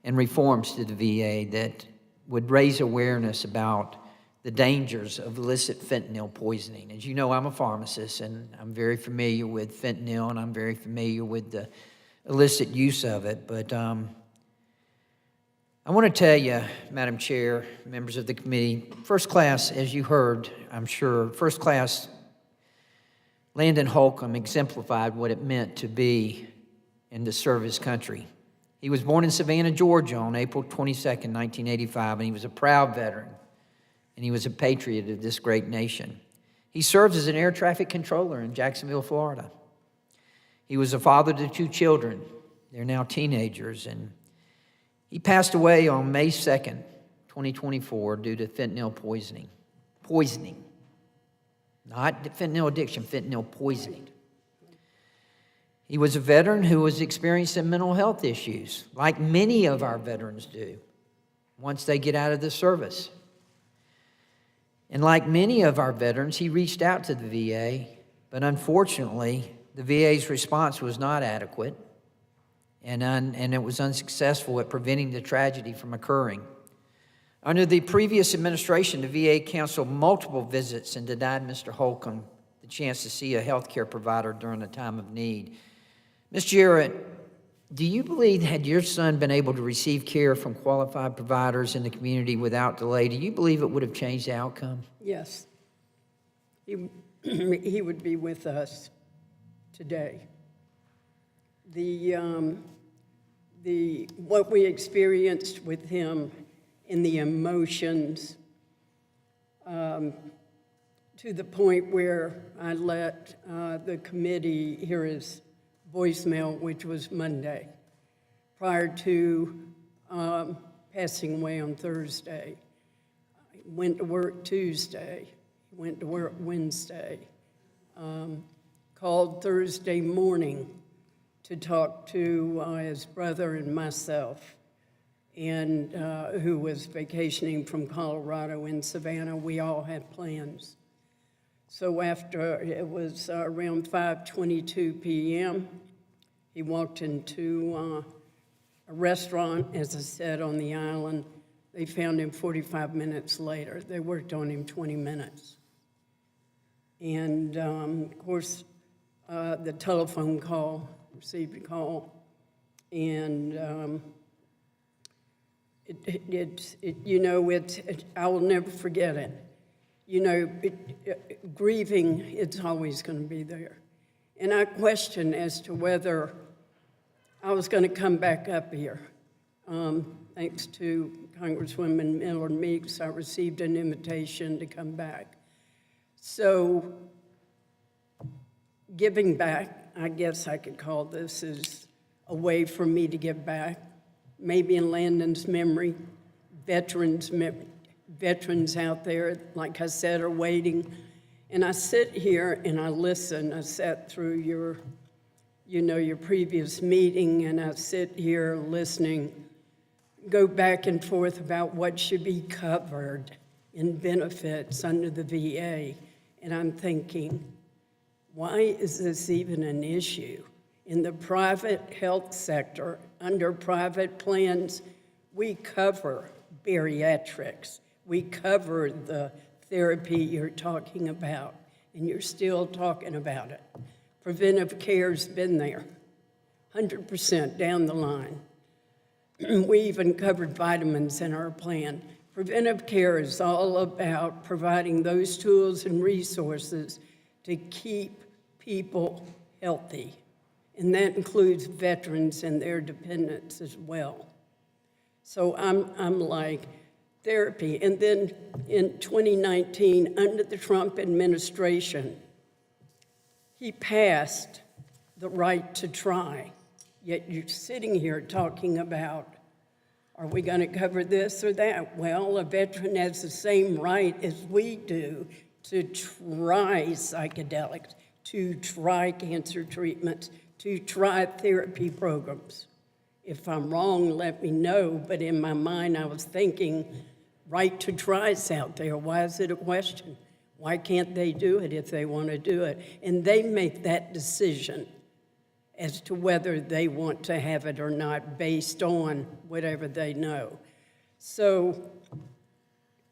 reforms to the VA that would raise awareness about the dangers of illicit fentanyl poisoning. As you know, I'm a pharmacist, and I'm very familiar with fentanyl, and I'm very familiar with the illicit use of it. But I want to tell you, Madam Chair, members of the committee, first class, as you heard, I'm sure, first class Landon Holcomb exemplified what it meant to be and to serve his country. He was born in Savannah, Georgia on April 22nd, 1985, and he was a proud veteran. And he was a patriot of this great nation. He served as an air traffic controller in Jacksonville, Florida. He was a father to 2 children. They're now teenagers. And he passed away on May 2nd, 2024, due to fentanyl poisoning. Poisoning. Not fentanyl addiction, fentanyl poisoning. He was a veteran who was experiencing mental health issues, like many of our veterans do, once they get out of the service. And like many of our veterans, he reached out to the VA, but unfortunately, the VA's response was not adequate, and it was unsuccessful at preventing the tragedy from occurring. Under the previous administration, the VA canceled multiple visits and denied Mr. Holcomb the chance to see a health care provider during a time of need. Ms. Jarrett, do you believe, had your son been able to receive care from qualified providers in the community without delay, do you believe it would have changed the outcome? Yes. He would be with us today. What we experienced with him in the emotions, to the point where I let the committee hear his voicemail, which was Monday, prior to passing away on Thursday. He went to work Tuesday, he went to work Wednesday, called Thursday morning to talk to his brother and myself, and who was vacationing from Colorado in Savannah. We all had plans. So after it was around 5:22 p.m., he walked into a restaurant, as I said, on the island. They found him 45 minutes later. They worked on him 20 minutes. And of course, the telephone call, received a call, and I will never forget it. you know, grieving, it's always going to be there. And I question as to whether I was going to come back up here. Thanks to Congresswoman Miller Meeks, I received an invitation to come back. So giving back, I guess I could call this, is a way for me to give back. Maybe in Landon's memory, veterans out there, like I said, are waiting. And I sit here and I listen. I sat through your previous meeting, and I sit here listening, go back and forth about what should be covered in benefits under the VA. And I'm thinking, why is this even an issue? In the private health sector, under private plans, we cover bariatrics. We cover the therapy you're talking about, and you're still talking about it. Preventive care's been there, 100% down the line. We even covered vitamins in our plan. Preventive care is all about providing those tools and resources to keep people healthy, and that includes veterans and their dependents as well. So I'm like, therapy. And then in 2019, under the Trump administration, he passed the right to try. Yet you're sitting here talking about, are we going to cover this or that? Well, a veteran has the same right as we do to try psychedelics, to try cancer treatments, to try therapy programs. If I'm wrong, let me know, but in my mind I was thinking, right to try's out there. Why is it a question? Why can't they do it if they want to do it? And they make that decision as to whether they want to have it or not based on whatever they know. So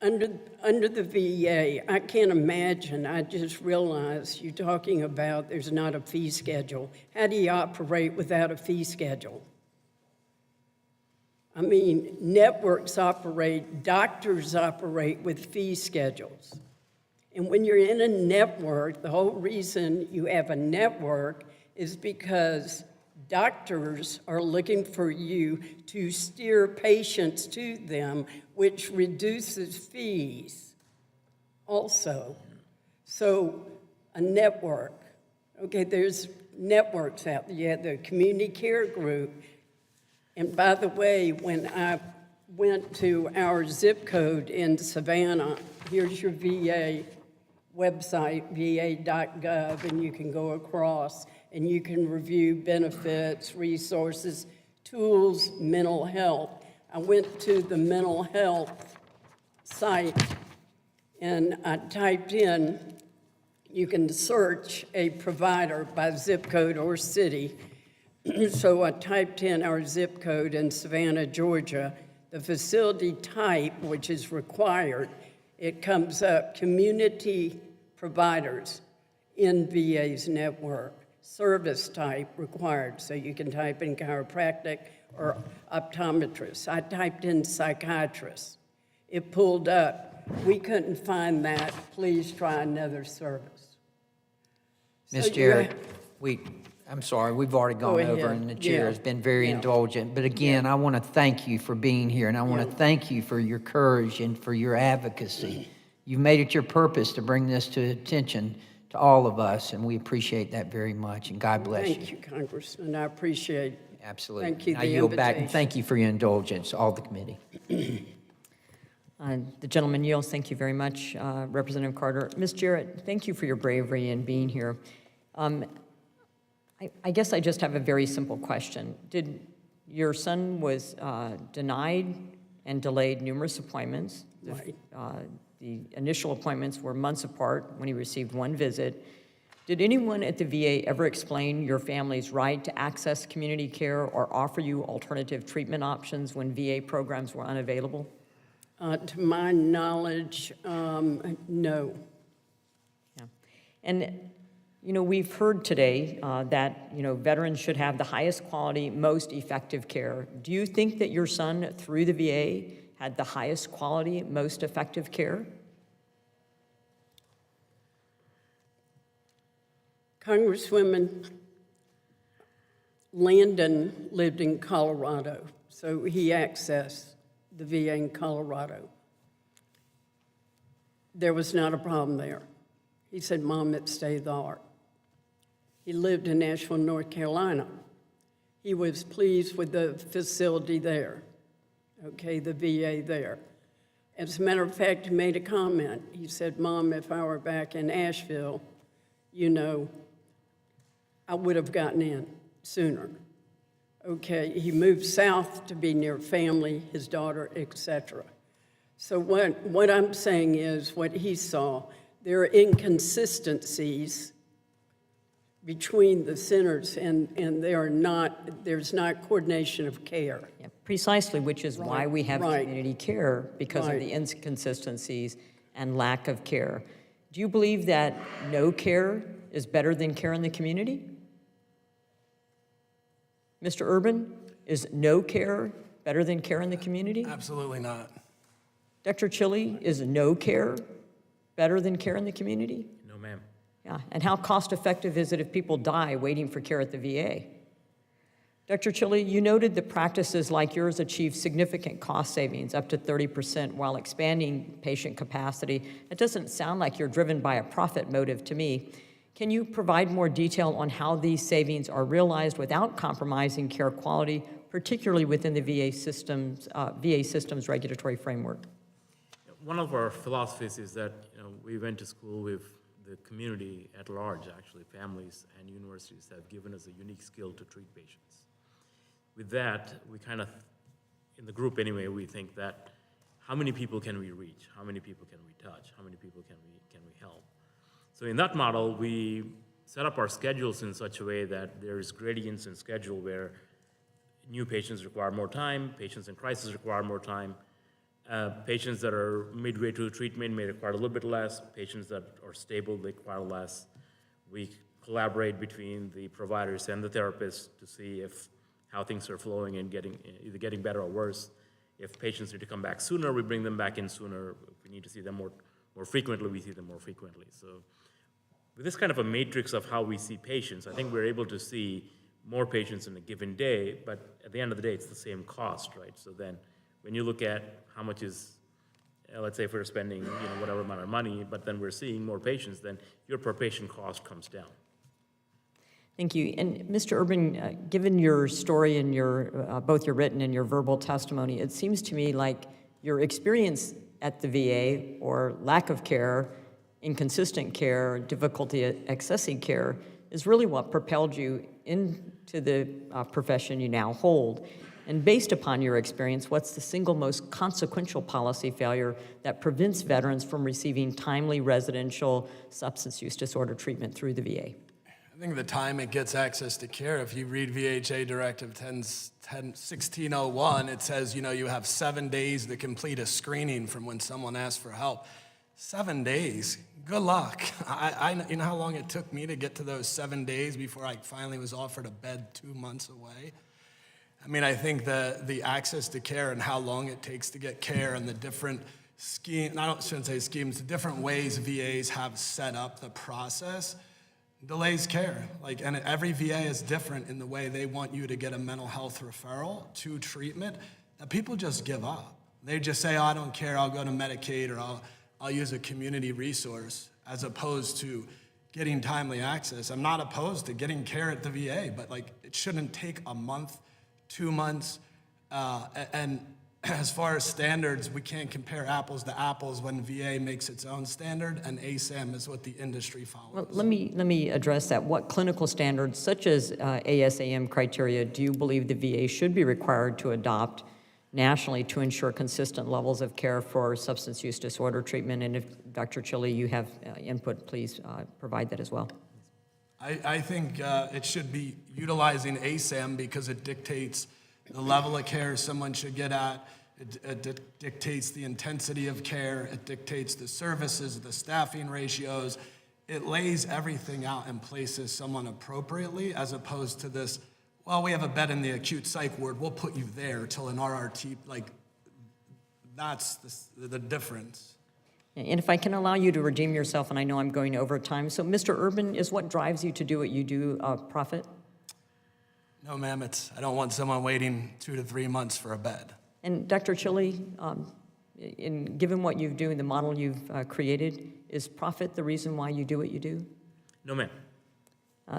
under the VA, I can't imagine, I just realized you're talking about there's not a fee schedule. How do you operate without a fee schedule? I mean, networks operate, doctors operate with fee schedules. And when you're in a network, the whole reason you have a network is because doctors are looking for you to steer patients to them, which reduces fees also. So a network, okay, there's networks out there. You have the community care group. And by the way, when I went to our zip code in Savannah, here's your VA website, va.gov, and you can go across and you can review benefits, resources, tools, mental health. I went to the mental health site and I typed in, you can search a provider by zip code or city. So I typed in our zip code in Savannah, Georgia, the facility type, which is required. It comes up, community providers in VA's network. Service type required, so you can type in chiropractic or optometrist. I typed in psychiatrist. It pulled up. We couldn't find that. Please try another service. Ms. Jarrett, I'm sorry, we've already gone over, and the chair has been very indulgent. But again, I want to thank you for being here, and I want to thank you for your courage and for your advocacy. You've made it your purpose to bring this to attention to all of us, and we appreciate that very much, and God bless you. Thank you, Congressman. I appreciate it. Absolutely. Thank you, I the yield back, and invitation. thank you for your indulgence, all the committee. The gentleman yields. Thank you very much, Representative Carter. Ms. Jarrett, thank you for your bravery in being here. I guess I just have a very simple question. Your son was denied and delayed numerous appointments. Right. The initial appointments were months apart when he received one visit. Did anyone at the VA ever explain your family's right to access community care or offer you alternative treatment options when VA programs were unavailable? To my knowledge, no. Yeah. And, you know, we've heard today that, you know, veterans should have the highest quality, most effective care. Do you think that your son, through the VA, had the highest quality, most effective care? Congresswoman Landon lived in Colorado, so he accessed the VA in Colorado. There was not a problem there. He said, Mom, it's state of the art. He lived in Nashville, North Carolina. He was pleased with the facility there, okay, the VA there. As a matter of fact, he made a comment. He said, Mom, if I were back in Asheville, you know, I would have gotten in sooner. Okay, he moved south to be near family, his daughter, etc. So what I'm saying is what he saw, there are inconsistencies between the centers and there's not coordination of care. Yeah, precisely, which is why we have right. community care, because of the inconsistencies and lack of care. Do you believe that no care is better than care in the community? Mr. Urban, is no care better than care in the community? Absolutely not. Dr. Chili, is no care better than care in the community? No, ma'am. Yeah, and how cost-effective is it if people die waiting for care at the VA? Dr. Chili, you noted that practices like yours achieve significant cost savings, up to 30%, while expanding patient capacity. It doesn't sound like you're driven by a profit motive to me. Can you provide more detail on how these savings are realized without compromising care quality, particularly within the VA systems regulatory framework? One of our philosophies is that we went to school with the community at large, actually, families and universities have given us a unique skill to treat patients. With that, we kind of, in the group anyway, we think that how many people can we reach? How many people can we touch? How many people can we help? So in that model, we set up our schedules in such a way that there's gradients in schedule where new patients require more time, patients in crisis require more time, patients that are midway through treatment may require a little bit less, patients that are stable, they require less. We collaborate between the providers and the therapists to see how things are flowing and either getting better or worse. If patients need to come back sooner, we bring them back in sooner. If we need to see them more frequently, we see them more frequently. So with this kind of a matrix of how we see patients, I think we're able to see more patients in a given day, but at the end of the day, it's the same cost, right? So then when you look at how much is, let's say if we're spending whatever amount of money, but then we're seeing more patients, then your per patient cost comes down. Thank you. And Mr. Urban, given your story and both your written and your verbal testimony, it seems to me like your experience at the VA, or lack of care, inconsistent care, difficulty accessing care, is really what propelled you into the profession you now hold. And based upon your experience, what's the single most consequential policy failure that prevents veterans from receiving timely residential substance use disorder treatment through the VA? I think the time it gets access to care, if you read VHA Directive 1601, it says, you have 7 days to complete a screening from when someone asks for help. 7 days, good luck. You know how long it took me to get to those 7 days before I finally was offered a bed 2 months away? I mean, I think the access to care and how long it takes to get care and the different schemes, shouldn't say schemes, the different ways VAs have set up the process delays care. And every VA is different in the way they want you to get a mental health referral to treatment, that people just give up. They just say, oh, I don't care, I'll go to Medicaid, or I'll use a community resource, as opposed to getting timely access. I'm not opposed to getting care at the VA, but it shouldn't take a month, 2 months, and as far as standards, we can't compare apples to apples when VA makes its own standard, and ASAM is what the industry follows. Well, let me address that. What clinical standards, such as ASAM criteria, do you believe the VA should be required to adopt nationally to ensure consistent levels of care for substance use disorder treatment? And if, Dr. Chili, you have input, please provide that as well. I think it should be utilizing ASAM because it dictates the level of care someone should get at. It dictates the intensity of care. It dictates the services, the staffing ratios. It lays everything out and places someone appropriately, as opposed to this, well, we have a bed in the acute psych ward, we'll put you there till an RRT, that's the difference. And if I can allow you to redeem yourself, and I know I'm going over time, so Mr. Urban, is what drives you to do what you do profit? No, ma'am, I don't want someone waiting 2 to 3 months for a bed. And Dr. Chili, given what you do, the model you've created, is profit the reason why you do what you do? No, ma'am.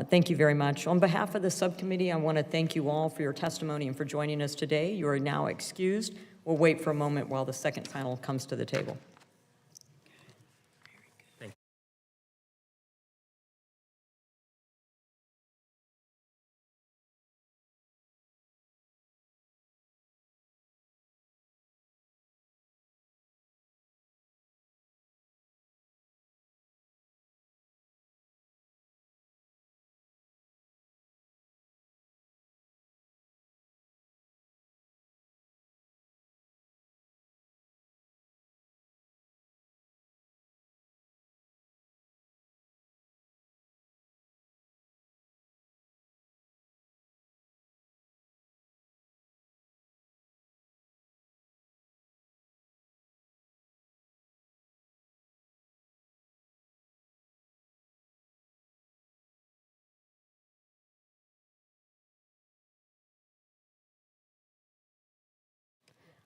Thank you very much. On behalf of the subcommittee, I want to thank you all for your testimony and for joining us today. You are now excused. We'll wait for a moment while the second panel comes to the table.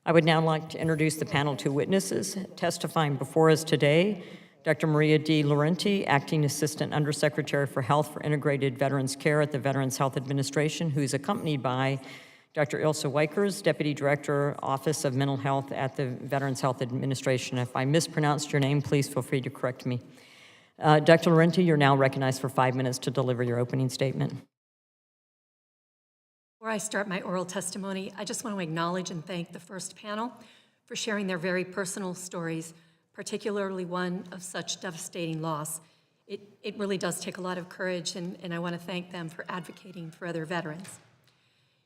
I would now like to introduce the panel two witnesses testifying before us today. Dr. Maria D. Laurenti, Acting Assistant Undersecretary for Health for Integrated Veterans Care at the Veterans Health Administration, who is accompanied by Dr. Ilse Weikers, Deputy Director, Office of Mental Health at the Veterans Health Administration. If I mispronounced your name, please feel free to correct me. Dr. Laurenti, you're now recognized for 5 minutes to deliver your opening statement. Before I start my oral testimony, I just want to acknowledge and thank the first panel for sharing their very personal stories, particularly one of such devastating loss. It really does take a lot of courage, and I want to thank them for advocating for other veterans.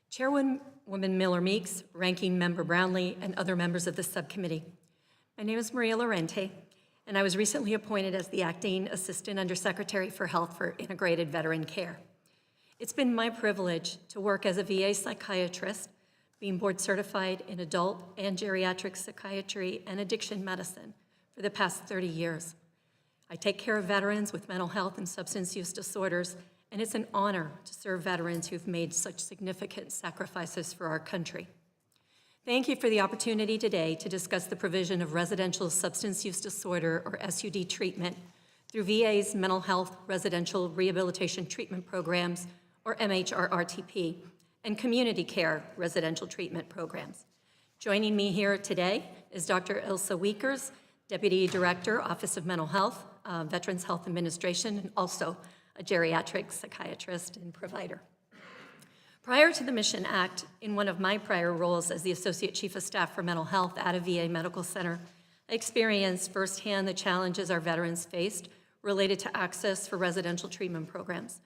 Chairwoman Miller Meeks, Ranking Member Brownlee, and other members of the subcommittee. My name is Maria Laurenti, and I was recently appointed as the Acting Assistant Undersecretary for Health for Integrated Veteran Care. It's been my privilege to work as a VA psychiatrist, being board certified in adult and geriatric psychiatry and addiction medicine for the past 30 years. I take care of veterans with mental health and substance use disorders, and it's an honor to serve veterans who've made such significant sacrifices for our country. Thank you for the opportunity today to discuss the provision of residential substance use disorder, or SUD, treatment through VA's mental health residential rehabilitation treatment programs, or MHRRTP, and community care residential treatment programs. Joining me here today is Dr. Ilse Weikers, Deputy Director, Office of Mental Health, Veterans Health Administration, and also a geriatric psychiatrist and provider. Prior to the Mission Act, in one of my prior roles as the Associate Chief of Staff for Mental Health at a VA medical center, I experienced firsthand the challenges our veterans faced related to access for residential treatment programs.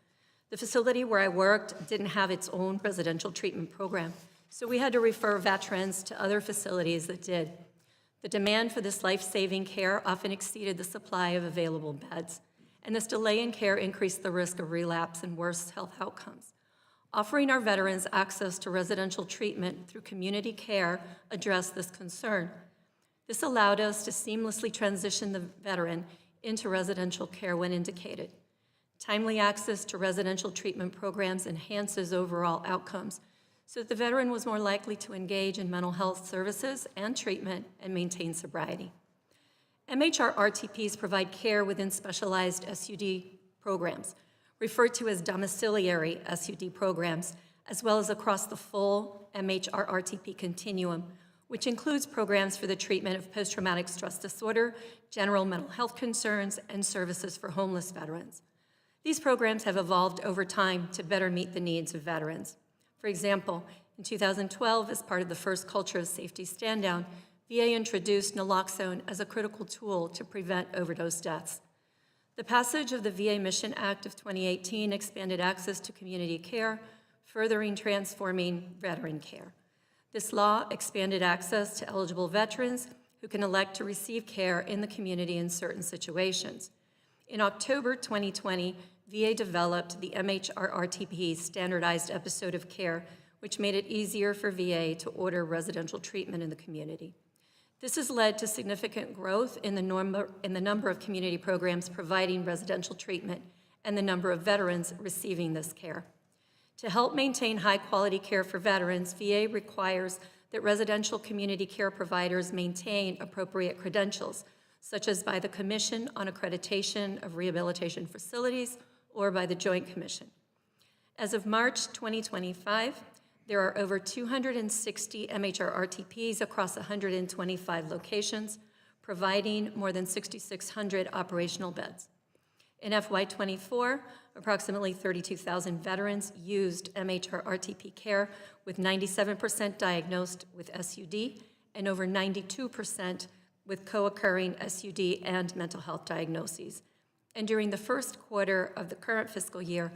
The facility where I worked didn't have its own residential treatment program, so we had to refer veterans to other facilities that did. The demand for this life-saving care often exceeded the supply of available beds, and this delay in care increased the risk of relapse and worse health outcomes. Offering our veterans access to residential treatment through community care addressed this concern. This allowed us to seamlessly transition the veteran into residential care when indicated. Timely access to residential treatment programs enhances overall outcomes, so that the veteran was more likely to engage in mental health services and treatment and maintain sobriety. MHRRTPs provide care within specialized SUD programs, referred to as domiciliary SUD programs, as well as across the full MHRRTP continuum, which includes programs for the treatment of post-traumatic stress disorder, general mental health concerns, and services for homeless veterans. These programs have evolved over time to better meet the needs of veterans. For example, in 2012, as part of the first Culture of Safety stand-down, VA introduced naloxone as a critical tool to prevent overdose deaths. The passage of the VA Mission Act of 2018 expanded access to community care, furthering transforming veteran care. This law expanded access to eligible veterans who can elect to receive care in the community in certain situations. In October 2020, VA developed the MHRRTP standardized episode of care, which made it easier for VA to order residential treatment in the community. This has led to significant growth in the number of community programs providing residential treatment and the number of veterans receiving this care. To help maintain high-quality care for veterans, VA requires that residential community care providers maintain appropriate credentials, such as by the Commission on Accreditation of Rehabilitation Facilities or by the Joint Commission. As of March 2025, there are over 260 MHR-RTPs across 125 locations, providing more than 6,600 operational beds. In FY24, approximately 32,000 veterans used MHR-RTP care, with 97% diagnosed with SUD and over 92% with co-occurring SUD and mental health diagnoses. And during the first quarter of the current fiscal year,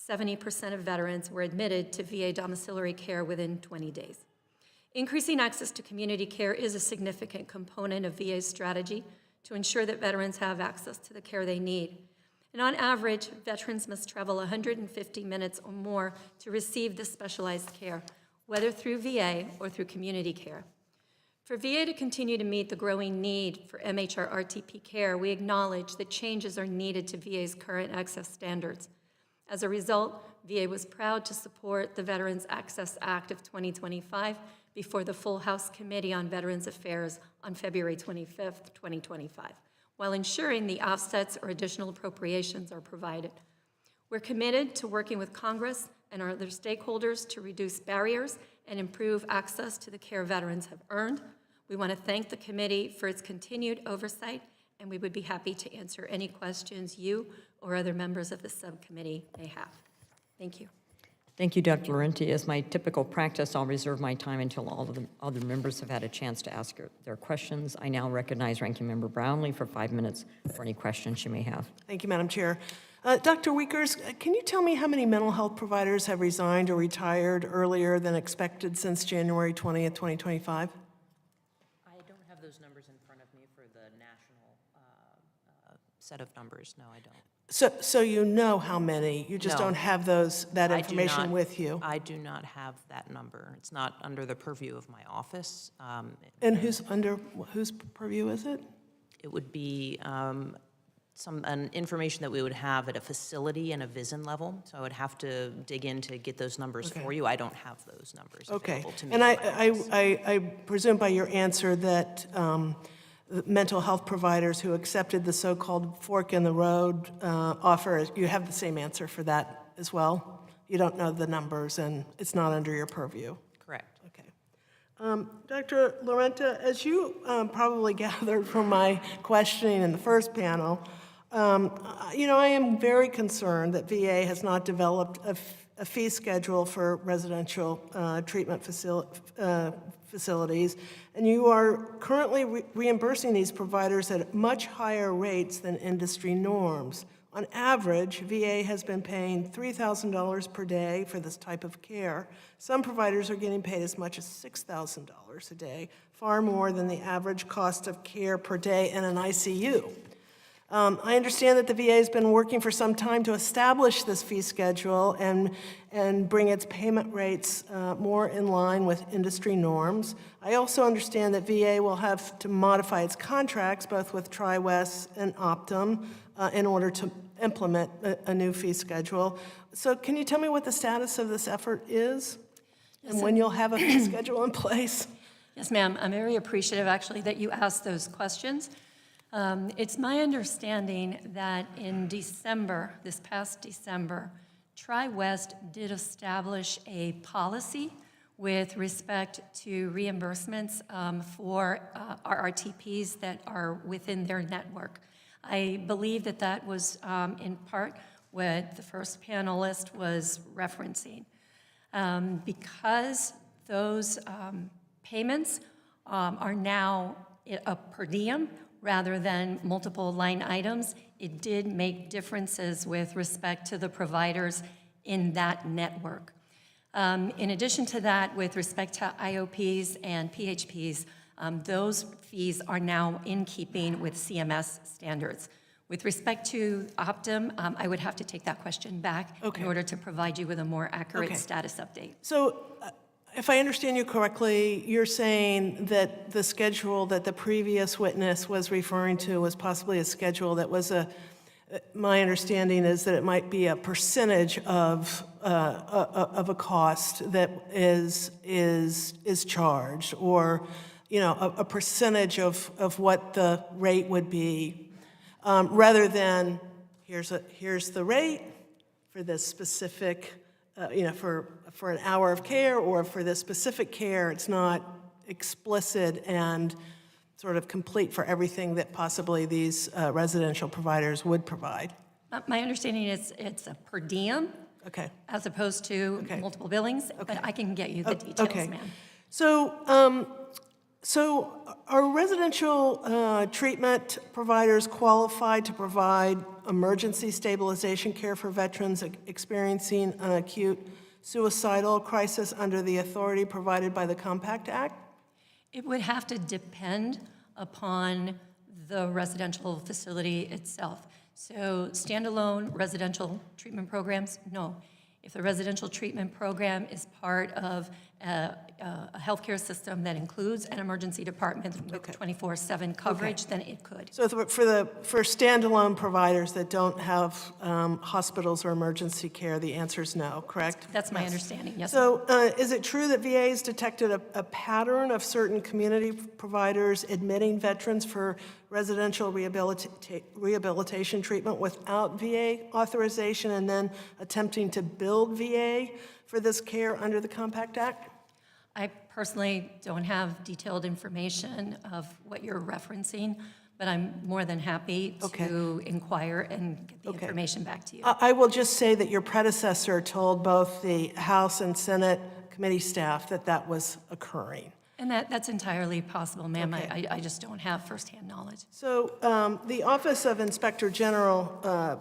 70% of veterans were admitted to VA domiciliary care within 20 days. Increasing access to community care is a significant component of VA's strategy to ensure that veterans have access to the care they need. And on average, veterans must travel 150 minutes or more to receive this specialized care, whether through VA or through community care. For VA to continue to meet the growing need for MHR-RTP care, we acknowledge that changes are needed to VA's current access standards. As a result, VA was proud to support the Veterans Access Act of 2025 before the full House Committee on Veterans Affairs on February 25th, 2025, while ensuring the offsets or additional appropriations are provided. We're committed to working with Congress and our other stakeholders to reduce barriers and improve access to the care veterans have earned. We want to thank the committee for its continued oversight, and we would be happy to answer any questions you or other members of the subcommittee may have. Thank you. Thank you, Dr. Laurenti. As my typical practice, I'll reserve my time until all of the other members have had a chance to ask their questions. I now recognize Ranking Member Brownlee for 5 minutes for any questions you may have. Thank you, Madam Chair. Dr. Wiekers, can you tell me how many mental health providers have resigned or retired earlier than expected since January 20th, 2025? I don't have those numbers in front of me for the national set of numbers. No, I don't. So you know how many, you just No. don't have that I do information not- with you? I do not have that number. It's not under the purview of my office. And whose purview is it? It would be an information that we would have at a facility and a VISN level. So I would have to dig in to get those numbers Okay. for you. I don't have those numbers Okay. available to me. And I presume by your answer that the mental health providers who accepted the so-called fork in the road offer, you have the same answer for that as well? You don't know the numbers and it's not under your purview? Correct. Okay. Dr. Laurenti, as you probably gathered from my questioning in the first panel, I am very concerned that VA has not developed a fee schedule for residential treatment facilities, and you are currently reimbursing these providers at much higher rates than industry norms. On average, VA has been paying $3,000 per day for this type of care. Some providers are getting paid as much as $6,000 a day, far more than the average cost of care per day in an ICU. I understand that the VA has been working for some time to establish this fee schedule and bring its payment rates more in line with industry norms. I also understand that VA will have to modify its contracts, both with TriWest and Optum, in order to implement a new fee schedule. So can you tell me what the status of this effort is? And when you'll have a fee schedule in place? Yes, ma'am. I'm very appreciative, actually, that you asked those questions. It's my understanding that in December, this past December, TriWest did establish a policy with respect to reimbursements for our RTPs that are within their network. I believe that that was in part what the first panelist was referencing. Because those payments are now a per diem rather than multiple line items, it did make differences with respect to the providers in that network. In addition to that, with respect to IOPs and PHPs, those fees are now in keeping with CMS standards. With respect to Optum, I would have to take that question back in order to provide you with a more accurate status update. So If I understand you correctly, you're saying that the schedule that the previous witness was referring to was possibly a schedule that was my understanding is that it might be a percentage of a cost that is charged, or, you know, a percentage of what the rate would be, rather than here's the rate for this specific, you know, for an hour of care, or for this specific care. It's not explicit and sort of complete for everything that possibly these residential providers would provide. My understanding is it's a per diem Okay. as opposed to Okay. multiple billings, but I can get you the details, Okay. ma'am. So are residential treatment providers qualified to provide emergency stabilization care for veterans experiencing an acute suicidal crisis under the authority provided by the Compact Act? It would have to depend upon the residential facility itself. So standalone residential treatment programs, no. If the residential treatment program is part of a healthcare system that includes an emergency department with 24/7 coverage, then it could. So for standalone providers that don't have hospitals or emergency care, the answer is no, correct? That's my understanding, yes. So is it true that VA has detected a pattern of certain community providers admitting veterans for residential rehabilitation treatment without VA authorization and then attempting to build VA for this care under the Compact Act? I personally don't have detailed information of what you're referencing, but I'm more than happy to inquire and get the information back to you. I will just say that your predecessor told both the House and Senate committee staff that that was occurring. And that's entirely possible, ma'am. I just don't have firsthand knowledge. So the Office of Inspector General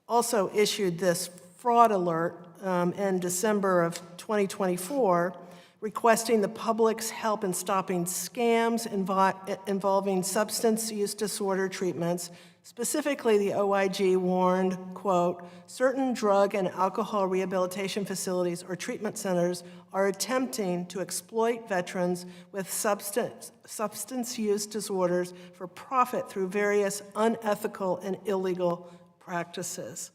also issued this fraud alert in December of 2024, requesting the public's help in stopping scams involving substance use disorder treatments. Specifically, the OIG warned, quote, certain drug and alcohol rehabilitation facilities or treatment centers are attempting to exploit veterans with substance use disorders for profit through various unethical and illegal practices.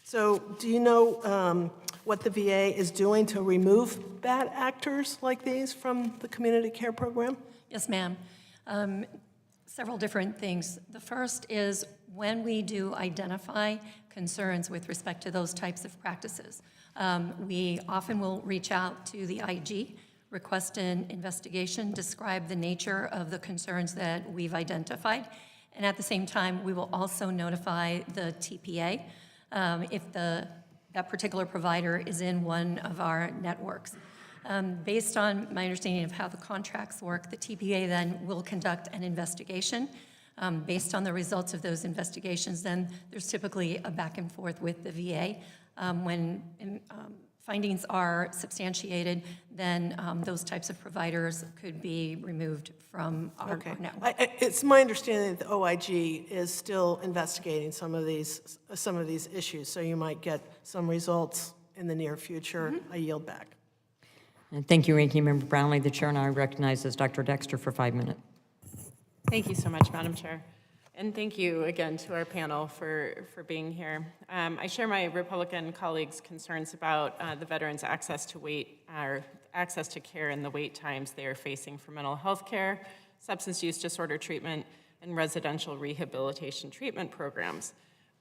So do you know what the VA is doing to remove bad actors like these from the community care program? Yes, ma'am. Several different things. The first is when we do identify concerns with respect to those types of practices, we often will reach out to the IG, request an investigation, describe the nature of the concerns that we've identified, and at the same time, we will also notify the TPA if that particular provider is in one of our networks. Based on my understanding of how the contracts work, the TPA then will conduct an investigation. Based on the results of those investigations, then there's typically a back and forth with the VA. When findings are substantiated, then those types of providers could be removed from our network. It's my understanding that the OIG is still investigating some of these issues, so you might get some results in the near future. I yield back. And thank you, Ranking Member Brownlee. The chair now recognizes Dr. Dexter for 5 minutes. Thank you so much, Madam Chair. And thank you again to our panel for being here. I share my Republican colleagues' concerns about the veterans' access to care and the wait times they are facing for mental health care, substance use disorder treatment, and residential rehabilitation treatment programs.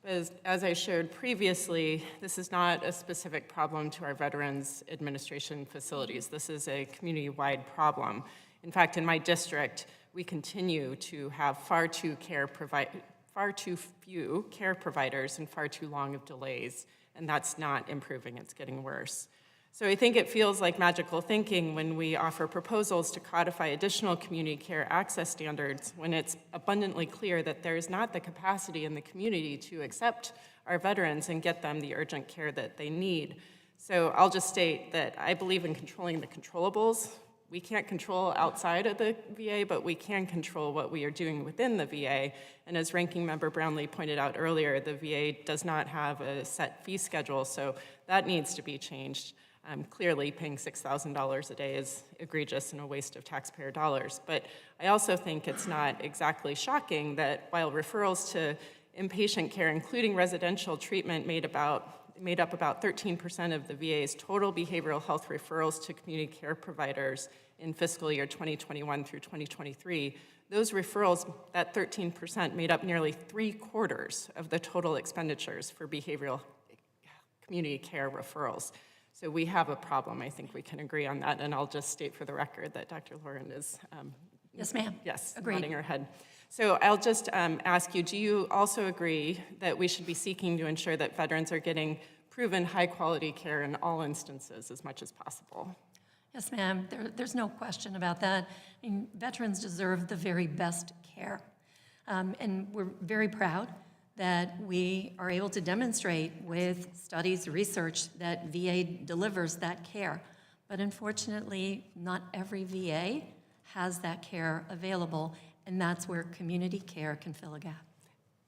But as I shared previously, this is not a specific problem to our Veterans Administration facilities. This is a community-wide problem. In fact, in my district, we continue to have far too few care providers and far too long of delays, and that's not improving, it's getting worse. So I think it feels like magical thinking when we offer proposals to codify additional community care access standards when it's abundantly clear that there is not the capacity in the community to accept our veterans and get them the urgent care that they need. So I'll just state that I believe in controlling the controllables. We can't control outside of the VA, but we can control what we are doing within the VA. And as Ranking Member Brownlee pointed out earlier, the VA does not have a set fee schedule, so that needs to be changed. Clearly, paying $6,000 a day is egregious and a waste of taxpayer dollars. But I also think it's not exactly shocking that while referrals to inpatient care, including residential treatment, made up about 13% of the VA's total behavioral health referrals to community care providers in fiscal year 2021 through 2023, those referrals, that 13%, made up nearly 3/4 of the total expenditures for behavioral community care referrals. So we have a problem. I think we can agree on that. And I'll just state for the record that Dr. Lauren is Yes, ma'am. yes, Agreed. nodding her head. So I'll just ask you, do you also agree that we should be seeking to ensure that veterans are getting proven high-quality care in all instances as much as possible? Yes, ma'am. There's no question about that. I mean, veterans deserve the very best care. And we're very proud that we are able to demonstrate with studies, research, that VA delivers that care. But unfortunately, not every VA has that care available, and that's where community care can fill a gap.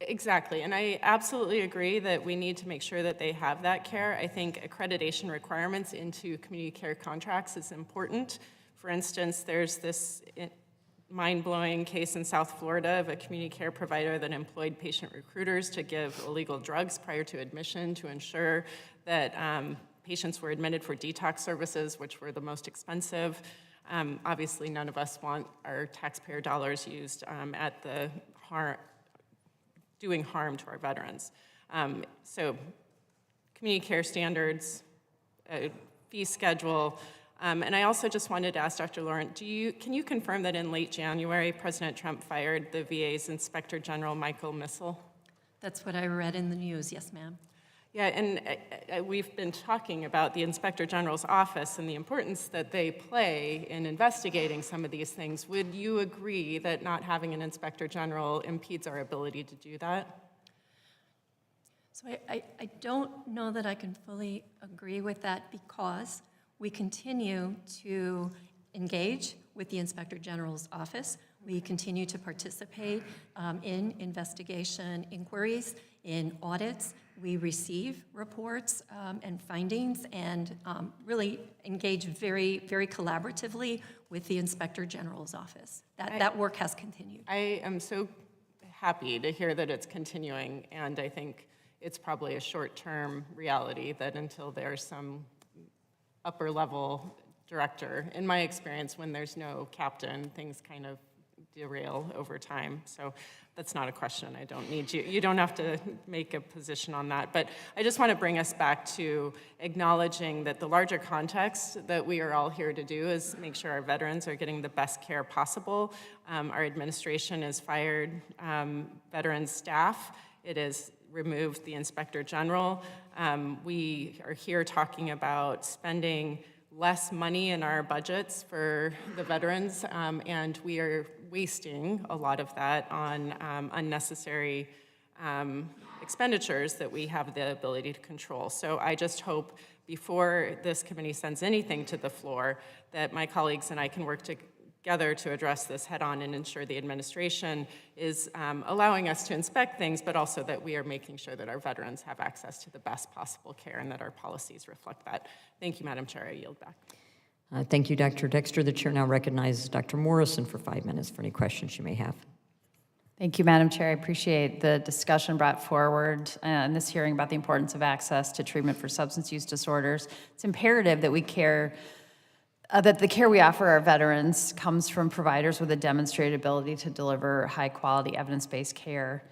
Exactly, and I absolutely agree that we need to make sure that they have that care. I think accreditation requirements into community care contracts is important. For instance, there's this mind-blowing case in South Florida of a community care provider that employed patient recruiters to give illegal drugs prior to admission to ensure that patients were admitted for detox services, which were the most expensive. Obviously, none of us want our taxpayer dollars used at the doing harm to our veterans. So community care standards, fee schedule, and I also just wanted to ask Dr. Laurent, can you confirm that in late January, President Trump fired the VA's Inspector General, Michael Missel? That's what I read in the news, yes, ma'am. Yeah, and we've been talking about the Inspector General's office and the importance that they play in investigating some of these things. Would you agree that not having an Inspector General impedes our ability to do that? So I don't know that I can fully agree with that because we continue to engage with the Inspector General's office. We continue to participate in investigation inquiries, in audits. We receive reports and findings and really engage very, very collaboratively with the Inspector General's office. That work has continued. I am so happy to hear that it's continuing, and I think it's probably a short-term reality that until there's some upper-level director, in my experience, when there's no captain, things kind of derail over time. So that's not a question. I don't need you. You don't have to make a position on that. But I just want to bring us back to acknowledging that the larger context that we are all here to do is make sure our veterans are getting the best care possible. Our administration has fired veterans staff. It has removed the Inspector General. We are here talking about spending less money in our budgets for the veterans, and we are wasting a lot of that on unnecessary expenditures that we have the ability to control. So I just hope before this committee sends anything to the floor that my colleagues and I can work together to address this head-on and ensure the administration is allowing us to inspect things, but also that we are making sure that our veterans have access to the best possible care and that our policies reflect that. Thank you, Madam Chair. I yield back. Thank you, Dr. Dexter. The chair now recognizes Dr. Morrison for 5 minutes for any questions you may have. Thank you, Madam Chair. I appreciate the discussion brought forward in this hearing about the importance of access to treatment for substance use disorders. It's imperative that we care that the care we offer our veterans comes from providers with a demonstrated ability to deliver high-quality, evidence-based care.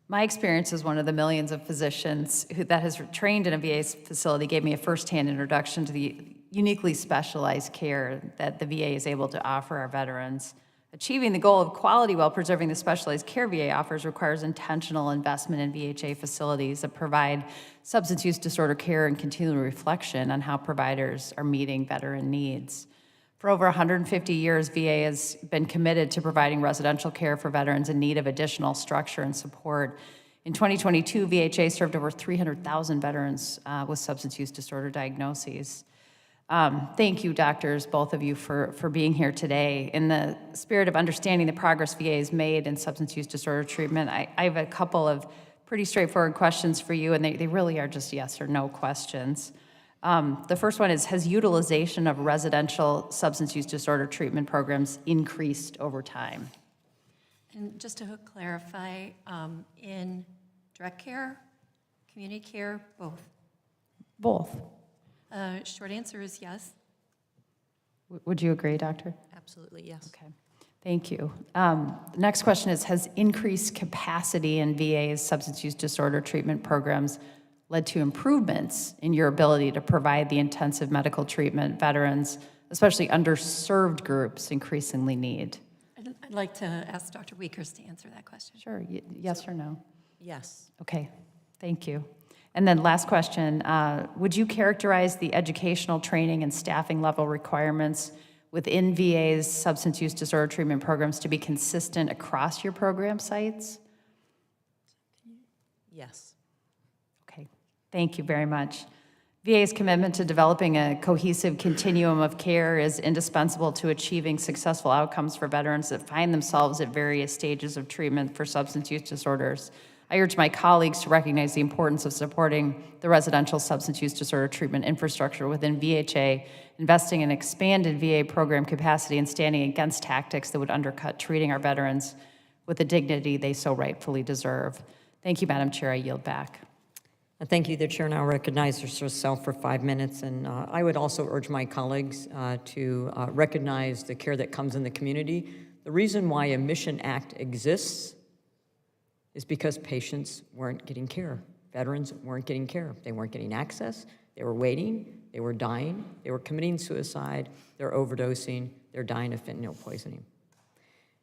My experience as one of the millions of physicians that has trained in a VA facility gave me a firsthand introduction to the uniquely specialized care that the VA is able to offer our veterans. Achieving the goal of quality while preserving the specialized care VA offers requires intentional investment in VHA facilities that provide substance use disorder care and continual reflection on how providers are meeting veteran needs. For over 150 years, VA has been committed to providing residential care for veterans in need of additional structure and support. In 2022, VHA served over 300,000 veterans with substance use disorder diagnoses. Thank you, doctors, both of you, for being here today. In the spirit of understanding the progress VA has made in substance use disorder treatment, I have a couple of pretty straightforward questions for you, and they really are just yes or no questions. The first one is, has utilization of residential substance use disorder treatment programs increased over time? And just to clarify, in direct care, community care, both? Both. Short answer is yes. Would you agree, Doctor? Absolutely, yes. Okay, thank you. The next question is, has increased capacity in VA's substance use disorder treatment programs led to improvements in your ability to provide the intensive medical treatment veterans, especially underserved groups, increasingly need? I'd like to ask Dr. Wiekers to answer that question. Sure, yes or no? Yes. Okay, thank you. And then last question, would you characterize the educational training and staffing level requirements within VA's substance use disorder treatment programs to be consistent across your program sites? Yes. Okay, thank you very much. VA's commitment to developing a cohesive continuum of care is indispensable to achieving successful outcomes for veterans that find themselves at various stages of treatment for substance use disorders. I urge my colleagues to recognize the importance of supporting the residential substance use disorder treatment infrastructure within VHA, investing in expanded VA program capacity, and standing against tactics that would undercut treating our veterans with the dignity they so rightfully deserve. Thank you, Madam Chair. I yield back. Thank you. The chair now recognizes herself for 5 minutes, and I would also urge my colleagues to recognize the care that comes in the community. The reason why a Mission Act exists is because patients weren't getting care. Veterans weren't getting care. They weren't getting access. They were waiting. They were dying. They were committing suicide. They're overdosing. They're dying of fentanyl poisoning.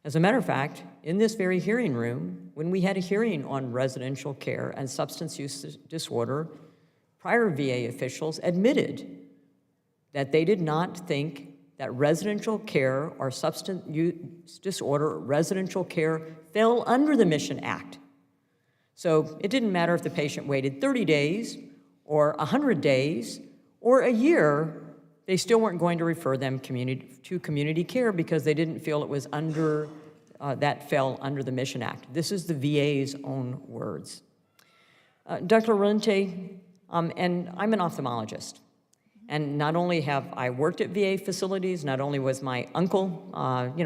As a matter of fact, in this very hearing room, when we had a hearing on residential care and substance use disorder, prior VA officials admitted that they did not think that residential care or substance use disorder residential care fell under the Mission Act. So it didn't matter if the patient waited 30 days or 100 days or a year, they still weren't going to refer them to community care because they didn't feel it was under, that fell under the Mission Act. This is the VA's own words. Dr. Rente, and I'm an ophthalmologist. And not only have I worked at VA facilities, not only was my uncle,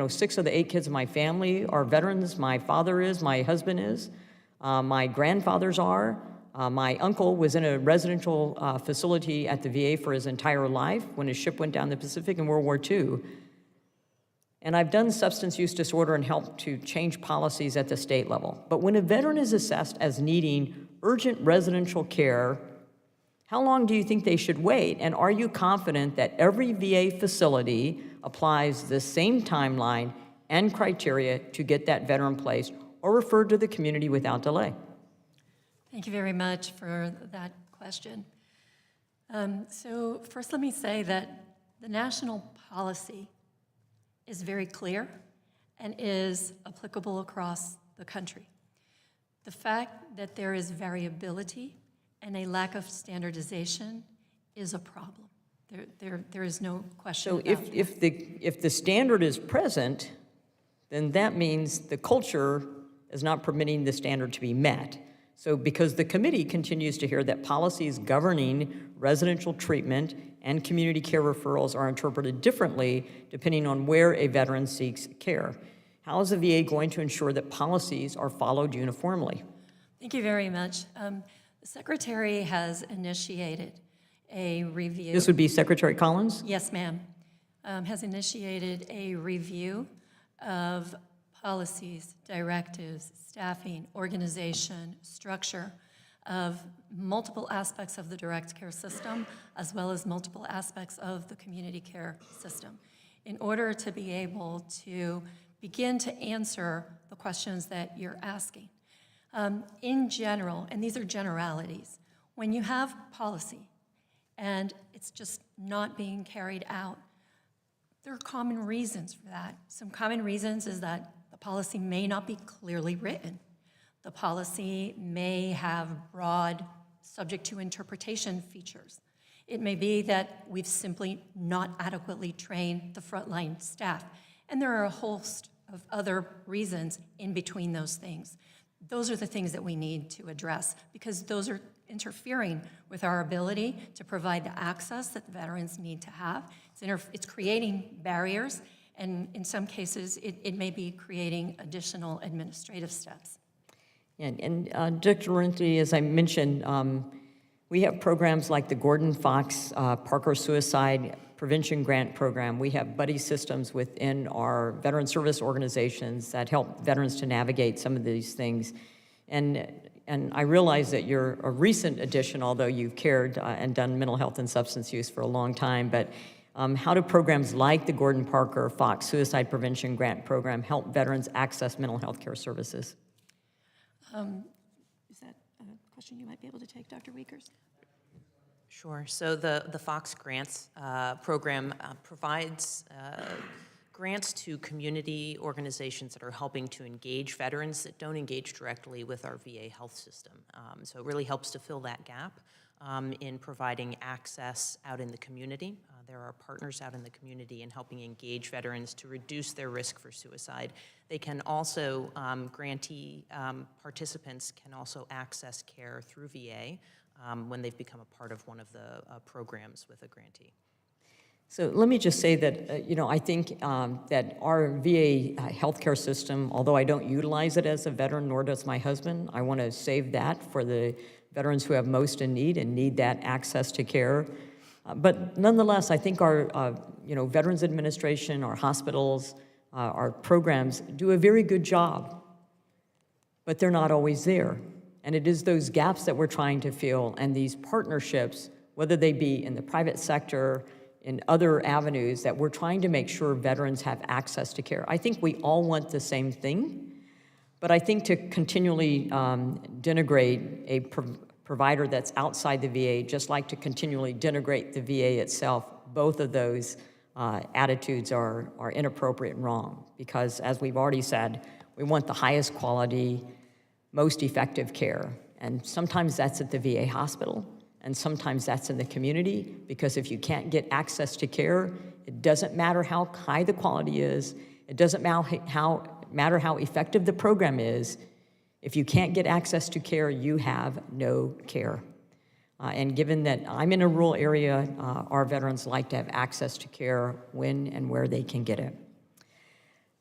6 of the 8 kids in my family are veterans. My father is, my husband is, my grandfathers are. My uncle was in a residential facility at the VA for his entire life when his ship went down the Pacific in World War II. And I've done substance use disorder and helped to change policies at the state level. But when a veteran is assessed as needing urgent residential care, how long do you think they should wait? And are you confident that every VA facility applies the same timeline and criteria to get that veteran placed or referred to the community without delay? Thank you very much for that question. So first, let me say that the national policy is very clear and is applicable across the country. The fact that there is variability and a lack of standardization is a problem. There is no question So about that. if the standard is present, then that means the culture is not permitting the standard to be met. So because the committee continues to hear that policies governing residential treatment and community care referrals are interpreted differently depending on where a veteran seeks care, how is the VA going to ensure that policies are followed uniformly? Thank you very much. The Secretary has initiated a review. This would be Secretary Collins? Yes, ma'am. Has initiated a review of policies, directives, staffing, organization, structure of multiple aspects of the direct care system, as well as multiple aspects of the community care system, in order to be able to begin to answer the questions that you're asking. In general, and these are generalities, when you have policy and it's just not being carried out, there are common reasons for that. Some common reasons is that the policy may not be clearly written. The policy may have broad, subject to interpretation features. It may be that we've simply not adequately trained the frontline staff. And there are a host of other reasons in between those things. Those are the things that we need to address, because those are interfering with our ability to provide the access that the veterans need to have. It's creating barriers, and in some cases, it may be creating additional administrative steps. And Dr. Laurenti, as I mentioned, we have programs like the Gordon Fox Parker Suicide Prevention Grant Program. We have buddy systems within our veteran service organizations that help veterans to navigate some of these things. And I realize that you're a recent addition, although you've cared and done mental health and substance use for a long time, but how do programs like the Gordon Parker Fox Suicide Prevention Grant Program help veterans access mental health care services? Is that a question you might be able to take, Dr. Wiekers? Sure. So the Fox Grants program provides grants to community organizations that are helping to engage veterans that don't engage directly with our VA health system. So it really helps to fill that gap in providing access out in the community. There are partners out in the community in helping engage veterans to reduce their risk for suicide. They can also, grantee participants can also access care through VA when they've become a part of one of the programs with a grantee. So let me just say that, I think that our VA healthcare system, although I don't utilize it as a veteran, nor does my husband, I want to save that for the veterans who have most in need and need that access to care. But nonetheless, I think our, Veterans Administration, our hospitals, our programs do a very good job, but they're not always there. And it is those gaps that we're trying to fill, and these partnerships, whether they be in the private sector, in other avenues, that we're trying to make sure veterans have access to care. I think we all want the same thing, but I think to continually denigrate a provider that's outside the VA, just like to continually denigrate the VA itself, both of those attitudes are inappropriate and wrong, because as we've already said, we want the highest quality, most effective care. And sometimes that's at the VA hospital, and sometimes that's in the community, because if you can't get access to care, it doesn't matter how high the quality is, it doesn't matter how effective the program is. If you can't get access to care, you have no care. And given that I'm in a rural area, our veterans like to have access to care when and where they can get it.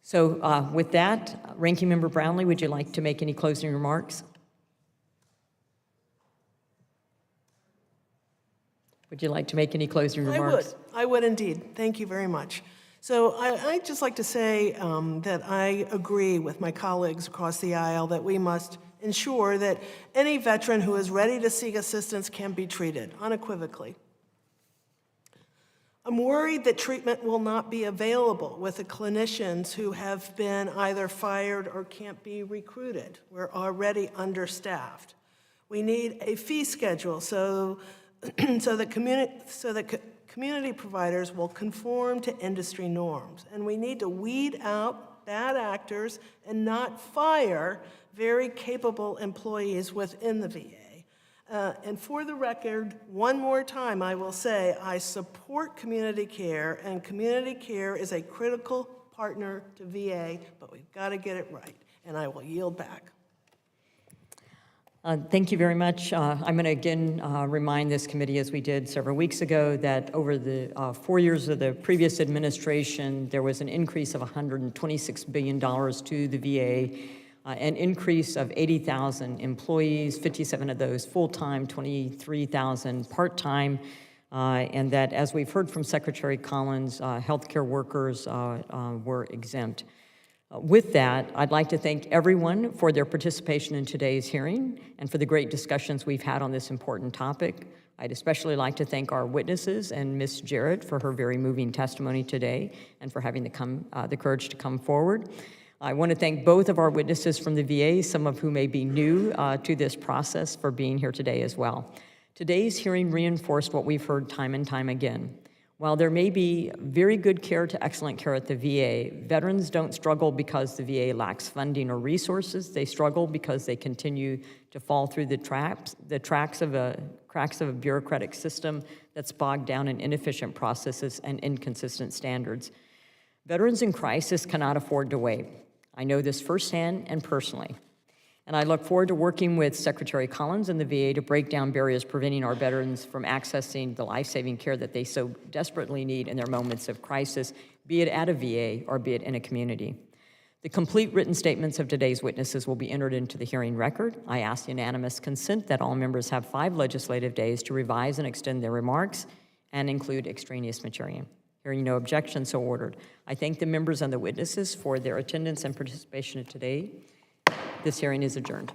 So with that, Ranking Member Brownlee, would you like to make any closing remarks? Would you like to make any closing remarks? I would indeed. Thank you very much. So I'd just like to say that I agree with my colleagues across the aisle that we must ensure that any veteran who is ready to seek assistance can be treated unequivocally. I'm worried that treatment will not be available with the clinicians who have been either fired or can't be recruited. We're already understaffed. We need a fee schedule so that community providers will conform to industry norms. And we need to weed out bad actors and not fire very capable employees within the VA. And for the record, one more time, I will say I support community care, and community care is a critical partner to VA, but we've got to get it right. And I will yield back. Thank you very much. I'm going to again remind this committee, as we did several weeks ago, that over the 4 years of the previous administration, there was an increase of $126 billion to the VA, an increase of 80,000 employees, 57 of those full-time, 23,000 part-time, and that, as we've heard from Secretary Collins, healthcare workers were exempt. With that, I'd like to thank everyone for their participation in today's hearing and for the great discussions we've had on this important topic. I'd especially like to thank our witnesses and Ms. Jarrett for her very moving testimony today and for having the courage to come forward. I want to thank both of our witnesses from the VA, some of whom may be new to this process, for being here today as well. Today's hearing reinforced what we've heard time and time again. While there may be very good care to excellent care at the VA, veterans don't struggle because the VA lacks funding or resources. They struggle because they continue to fall through the cracks of a bureaucratic system that's bogged down in inefficient processes and inconsistent standards. Veterans in crisis cannot afford to wait. I know this firsthand and personally. And I look forward to working with Secretary Collins and the VA to break down barriers preventing our veterans from accessing the life-saving care that they so desperately need in their moments of crisis, be it at a VA or be it in a community. The complete written statements of today's witnesses will be entered into the hearing record. I ask unanimous consent that all members have 5 legislative days to revise and extend their remarks and include extraneous material. Hearing no objection, so ordered. I thank the members and the witnesses for their attendance and participation today. This hearing is adjourned.